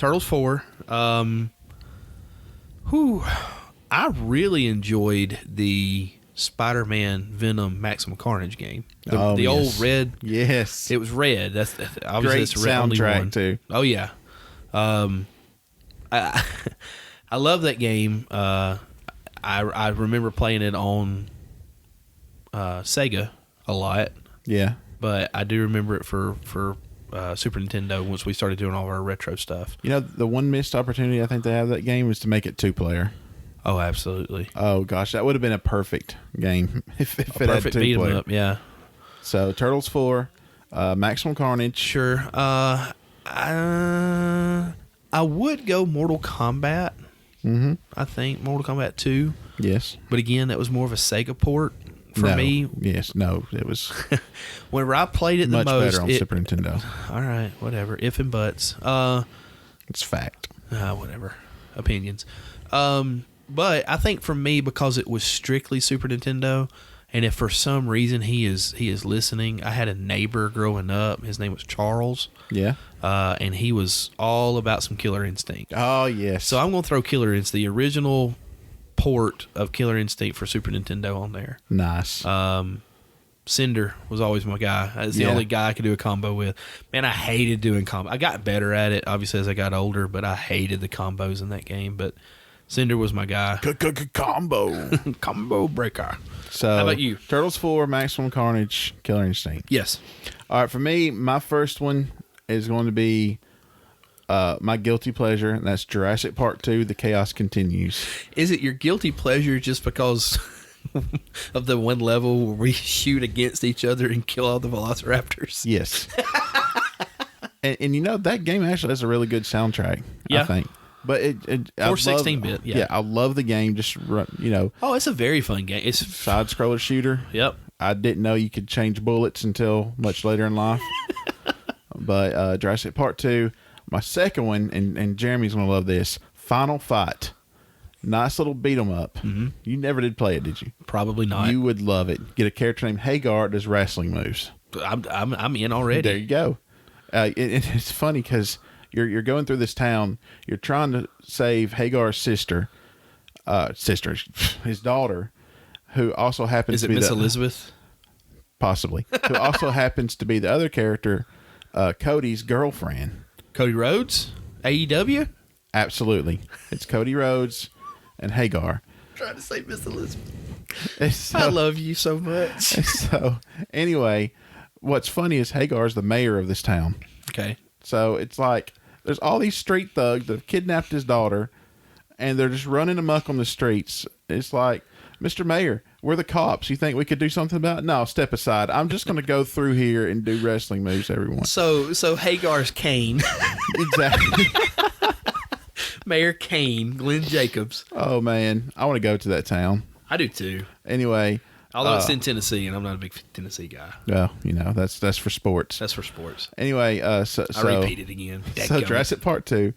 I really enjoyed the Spider-Man Venom Maximum Carnage game. The old red. Yes. It was red. That's obviously great that's the only soundtrack one. too. Oh yeah. I love that game. I remember playing it on Sega a lot. Yeah. But I do remember it for Super Nintendo once we started doing all of our retro stuff. You know, the one missed opportunity I think they have that game is to make it 2-player. Oh, absolutely. Oh gosh, that would have been a perfect game if it had Perfect beat 'em 2-player. up, yeah. So Turtles 4, Maximum Carnage. Sure. I would go Mortal Kombat. Mm-hmm. I think Mortal Kombat 2. Yes. But again, that was more of a Sega port for me. Yes. No, it was Whenever I played it the much most. better on Super Nintendo. All right, whatever. If and buts. It's fact. Whatever. Opinions. But I think for me, because it was strictly Super Nintendo, and if for some reason he is listening, I had a neighbor growing up. His name was Charles. Yeah. And he was all about some Killer Instinct. Oh, yes. So I'm going to throw Killer Instinct, the original port of Killer Instinct for Super Nintendo on there. Nice. Cinder was always my guy. It's the only guy I could do a combo with. Man, I hated doing combo. I got better at it, obviously, as I got older, but I hated the combos in that game. But Cinder was my guy. Combo. Combo breaker. So, how about you? Turtles 4, Maximum Carnage, Killer Instinct. Yes. All right, for me, my first one is going to be my guilty pleasure, and that's Jurassic Park 2, The Chaos Continues. Is it your guilty pleasure just because of the one level where we shoot against each other and kill all the velociraptors? Yes. and you know, that game actually has a really good soundtrack, I think. But it 16-bit, yeah. Yeah, I love the game. Just run, you know. Oh, it's a very fun game. It's side scroller shooter. Yep. I didn't know you could change bullets until much later in life. But Jurassic Park 2, my second one, and Jeremy's gonna love this. Final Fight. Nice little beat 'em up. Mm-hmm. You never did play it, did you? Probably not. You would love it. Get a character named Hagar that does wrestling moves. I'm in already. There you go. It's funny because you're going through this town. You're trying to save Hagar's his daughter, who also happens to be Miss Elizabeth? Possibly. Who also happens to be the other character, Cody's girlfriend. Cody Rhodes? AEW? Absolutely. It's Cody Rhodes and Hagar. I'm trying to say Miss Elizabeth. So, I love you so much. So, anyway, what's funny is Hagar's the mayor of this town. Okay. So it's like there's all these street thugs that have kidnapped his daughter, and they're just running amok on the streets. It's like, Mr. Mayor, we're the cops. You think we could do something about it? No, step aside. I'm just going to go through here and do wrestling moves, everyone. So Hagar's Kane. Exactly. Mayor Kane, Glenn Jacobs. Oh, man. I want to go to that town. I do too. Anyway. Although it's in Tennessee, and I'm not a big Tennessee guy. Well, you know, that's for sports. That's for sports. Anyway, so I repeat it again. So Jurassic Park 2,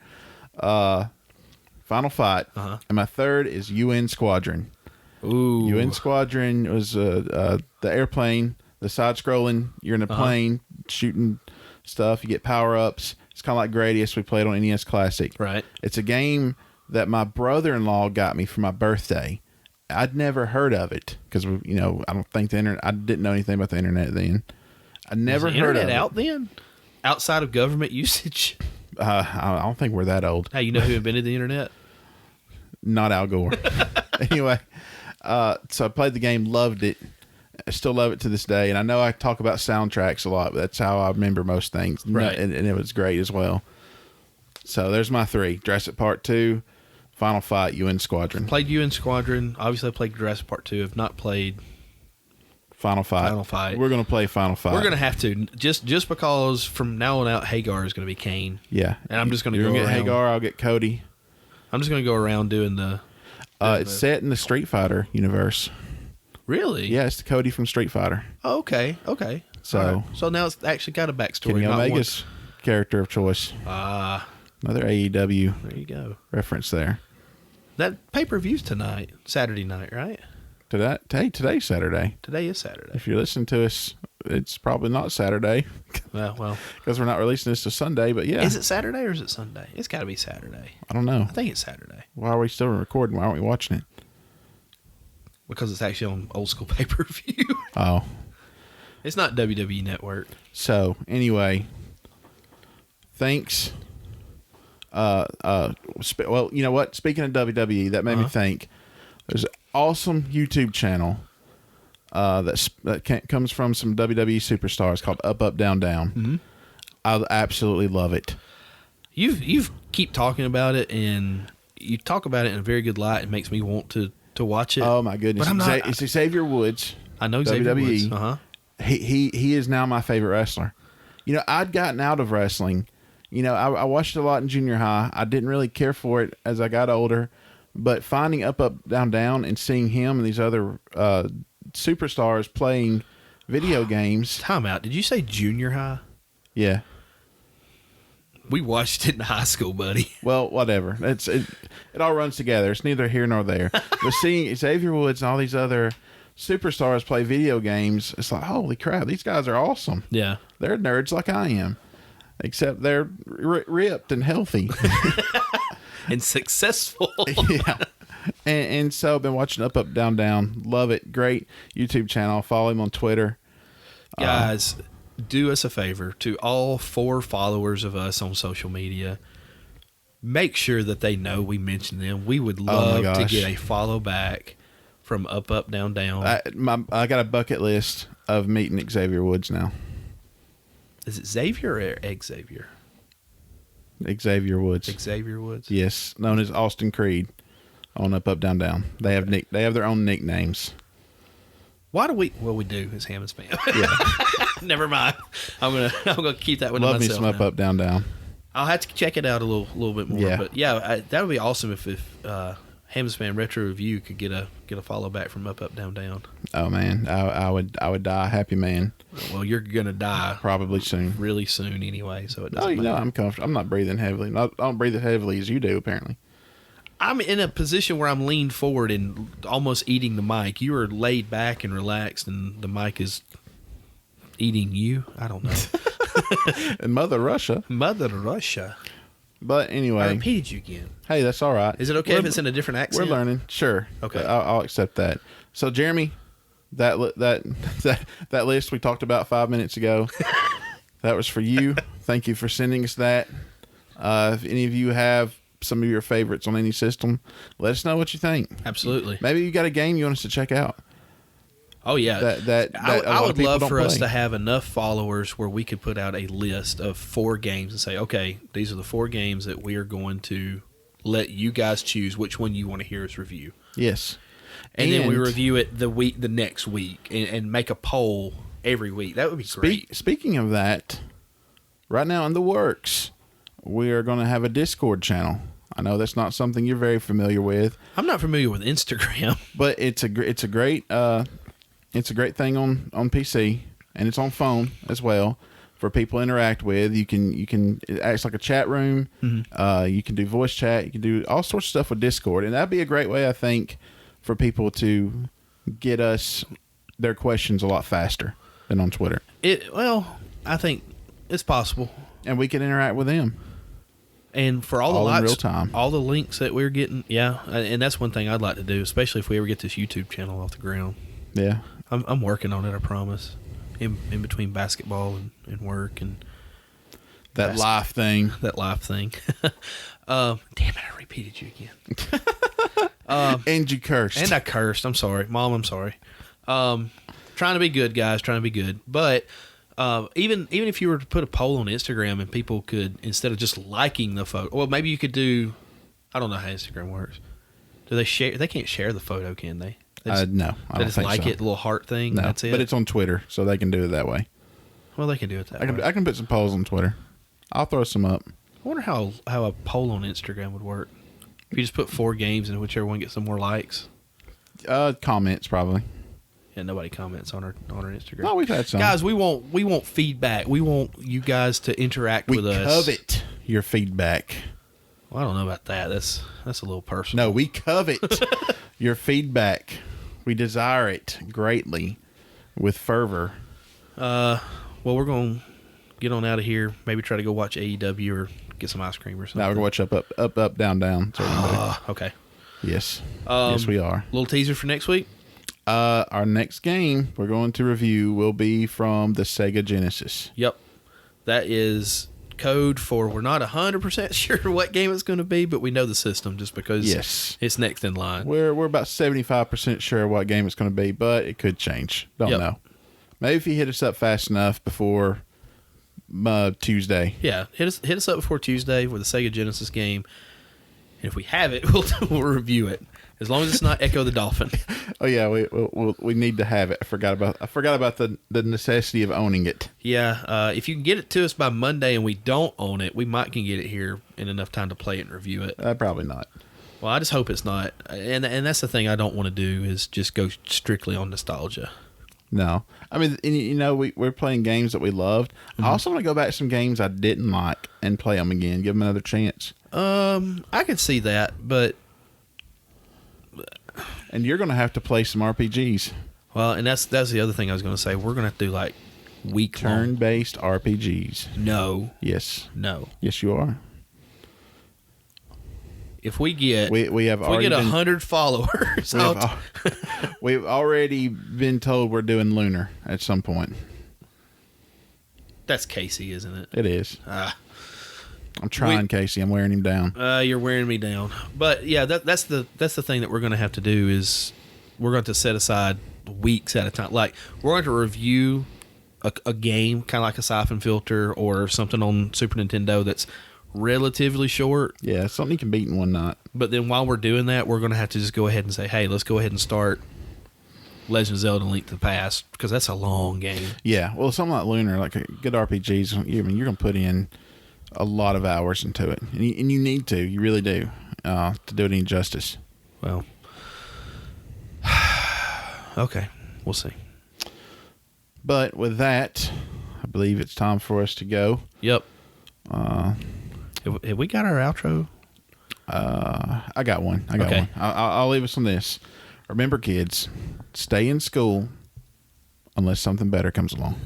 Final Fight, and my third is UN Squadron. Ooh. UN Squadron was the airplane, the side-scrolling. You're in a plane shooting stuff. You get power-ups. It's kind of like Gradius we played on NES Classic. Right. It's a game that my brother-in-law got me for my birthday. I'd never heard of it because, you know, I don't think the internet. I didn't know anything about the internet then. I never heard of it. Was the internet out then? Outside of government usage? I don't think we're that old. Hey, you know who invented the internet? Not Al Gore. Anyway, so I played the game, loved it. I still love it to this day. And I know I talk about soundtracks a lot, but that's how I remember most things. Right. And it was great as well. So there's my three. Jurassic Park 2, Final Fight, UN Squadron. Played UN Squadron. Obviously, I played Jurassic Park 2. Have not played Final Fight. We're going to play Final Fight. We're going to have to. Just because from now on out, Hagar is going to be Kane. Yeah. And I'm just going to go get around. Hagar, I'll get Cody. I'm just going to go around doing the... It's set in the Street Fighter universe. Really? Yeah, it's the Cody from Street Fighter. Oh, okay. So, right. So now it's actually got a backstory. Kenny Omega's character of choice. Another AEW there you go. reference there. That pay-per-view's tonight, Saturday night, right? Today's Saturday. Today is Saturday. If you're listening to us, it's probably not Saturday. Well, because we're not releasing this to Sunday. But yeah, is it Saturday or is it Sunday? It's got to be Saturday. I don't know. I think it's Saturday. Why are we still recording? Why aren't we watching it? Because it's actually on old school pay-per-view. Oh, it's not WWE Network. So anyway, thanks. Well, you know what? Speaking of WWE, that made me think. There's an awesome YouTube channel that comes from some WWE superstars called Up Up Down Down. Mm-hmm. I absolutely love it. You've keep talking about it, and you talk about it in a very good light. It makes me want to watch it. Oh my goodness! But I'm not, it's Xavier Woods. I know Xavier WWE. Woods. He is now my favorite wrestler. You know, I'd gotten out of wrestling. You know, I watched a lot in junior high. I didn't really care for it as I got older. But finding Up, Up, Down, Down and seeing him and these other superstars playing video games. Time out. Did you say junior high? Yeah. We watched it in high school, buddy. Well, whatever. It all runs together. It's neither here nor there. But seeing Xavier Woods and all these other superstars play video games, it's like, holy crap, these guys are awesome. Yeah. They're nerds like I am. Except they're ripped and healthy. And successful. Yeah. And so I've been watching Up, Up, Down, Down. Love it. Great YouTube channel. Follow him on Twitter. Guys, do us a favor. To all 4 followers of us on social media, make sure that they know we mentioned them. We would love to get a follow back from Up, Up, Down, Down. I got a bucket list of meeting Xavier Woods now. Is it Xavier or Xavier? Xavier Woods. Xavier Woods? Yes, known as Austin Creed on Up, Up, Down, Down. They have their own nicknames. Why do we? Well, we do as Hammond's fan. Yeah. Never mind. I'm gonna keep that one to Love myself. me some Up, Up, Down, Down. I'll have to check it out a little bit more. Yeah. But yeah, that would be awesome if Hammond's fan Retro Review could get a follow back from Up, Up, Down, Down. Oh man, I would die a happy man. Well, you're gonna die probably soon, really soon anyway. So it doesn't. Oh, you matter. know I'm comfortable. I'm not breathing heavily. I don't breathe as heavily as you do apparently. I'm in a position where I'm leaned forward and almost eating the mic. You are laid back and relaxed, and the mic is eating you. I don't know. And Mother Russia. I But anyway, repeated you again. Hey, that's all right. Is it okay if it's in a different accent? We're learning. Sure. Okay. I'll accept that. So, Jeremy, that list we talked about 5 minutes ago, that was for you. Thank you for sending us that. If any of you have some of your favorites on any system, let us know what you think. Absolutely. Maybe you got a game you want us to check out. Oh yeah, I would love for us play. to have enough followers where we could put out a list of 4 games and say, okay, these are the 4 games that we are going to let you guys choose which one you want to hear us review. Yes, and then we review it the next week, and make a poll every week. That would be great. Speaking of that, right now in the works, we are going to have a Discord channel. I know that's not something you're very familiar with. I'm not familiar with Instagram, but it's a great thing on PC, and it's on phone as well for people to interact with. You can it acts like a chat room. Mm-hmm. You can do voice chat. You can do all sorts of stuff with Discord, and that'd be a great way, I think, for people to get us their questions a lot faster than on Twitter. I think it's possible, and we can interact with them. And for all the likes, in real time. All the links that we're getting, yeah, and that's one thing I'd like to do, especially if we ever get this YouTube channel off the ground. Yeah, I'm working on it. I promise. In between basketball and work and that life thing. Damn it! I repeated you again. And you cursed. And I cursed. I'm sorry, Mom. I'm sorry. Trying to be good, guys. Trying to be good. But even if you were to put a poll on Instagram and people could, instead of just liking the photo, well, maybe you could do. I don't know how Instagram works. Do they share? They can't share the photo, can they? No, I don't just think like so. it, the little heart thing. No, that's it. But it's on Twitter, so they can do it that way. Well, they can do it that way. I can put some polls on Twitter. I'll throw some up. I wonder how a poll on Instagram would work. If you just put 4 games and whichever one gets some more likes. Comments probably. Yeah, nobody comments on our Instagram. No, we've had some. Guys, we want feedback. We want you guys to interact with us. We covet your feedback. Well, I don't know about that. That's a little personal. No, we covet your feedback. We desire it greatly with fervor. Well, we're going to get on out of here. Maybe try to go watch AEW or get some ice cream or something. Now we're going to watch up, down, down. Okay. Yes. Yes, we are. Little teaser for next week. Our next game we're going to review will be from the Sega Genesis. Yep. That is code for we're not 100% sure what game it's going to be, but we know the system just because it's next in line. We're about 75% sure what game it's going to be, but it could change. Don't know. Maybe if you hit us up fast enough before Tuesday. Yeah, hit us up before Tuesday with the Sega Genesis game. And if we have it, we'll review it. As long as it's not Echo the Dolphin. Oh yeah, we need to have it. I forgot about the necessity of owning it. Yeah, if you can get it to us by Monday and we don't own it, we might can get it here in enough time to play it and review it. Probably not. Well, I just hope it's not. And that's the thing I don't want to do is just go strictly on nostalgia. No, I mean, we're playing games that we loved. Mm-hmm. I also want to go back to some games I didn't like and play them again, give them another chance. I could see that, but. And you're going to have to play some RPGs. Well, and that's the other thing I was going to say. We're going to have to do like week turn-based RPGs. No. Yes. No. Yes, you are. If we get 100 followers, we've already been told we're doing Lunar at some point. That's Casey, isn't it? It is. I'm trying, Casey. I'm wearing him down. You're wearing me down. But yeah, that's the thing that we're going to have to do is we're going to set aside weeks at a time. Like we're going to review a game, kind of like a Syphon Filter or something on Super Nintendo that's relatively short. Yeah, something you can beat in one night. But then while we're doing that, we're going to have to just go ahead and say, hey, let's go ahead and start Legend of Zelda: Link to the Past, because that's a long game. Yeah, well, something like Lunar, like a good RPGs, I mean, you're going to put in a lot of hours into it, and you need to. You really do to do it any justice. Well, okay, we'll see. But with that, I believe it's time for us to go. Yep. Have we got our outro? I got one. One. I'll leave us on this. Remember, kids, stay in school unless something better comes along.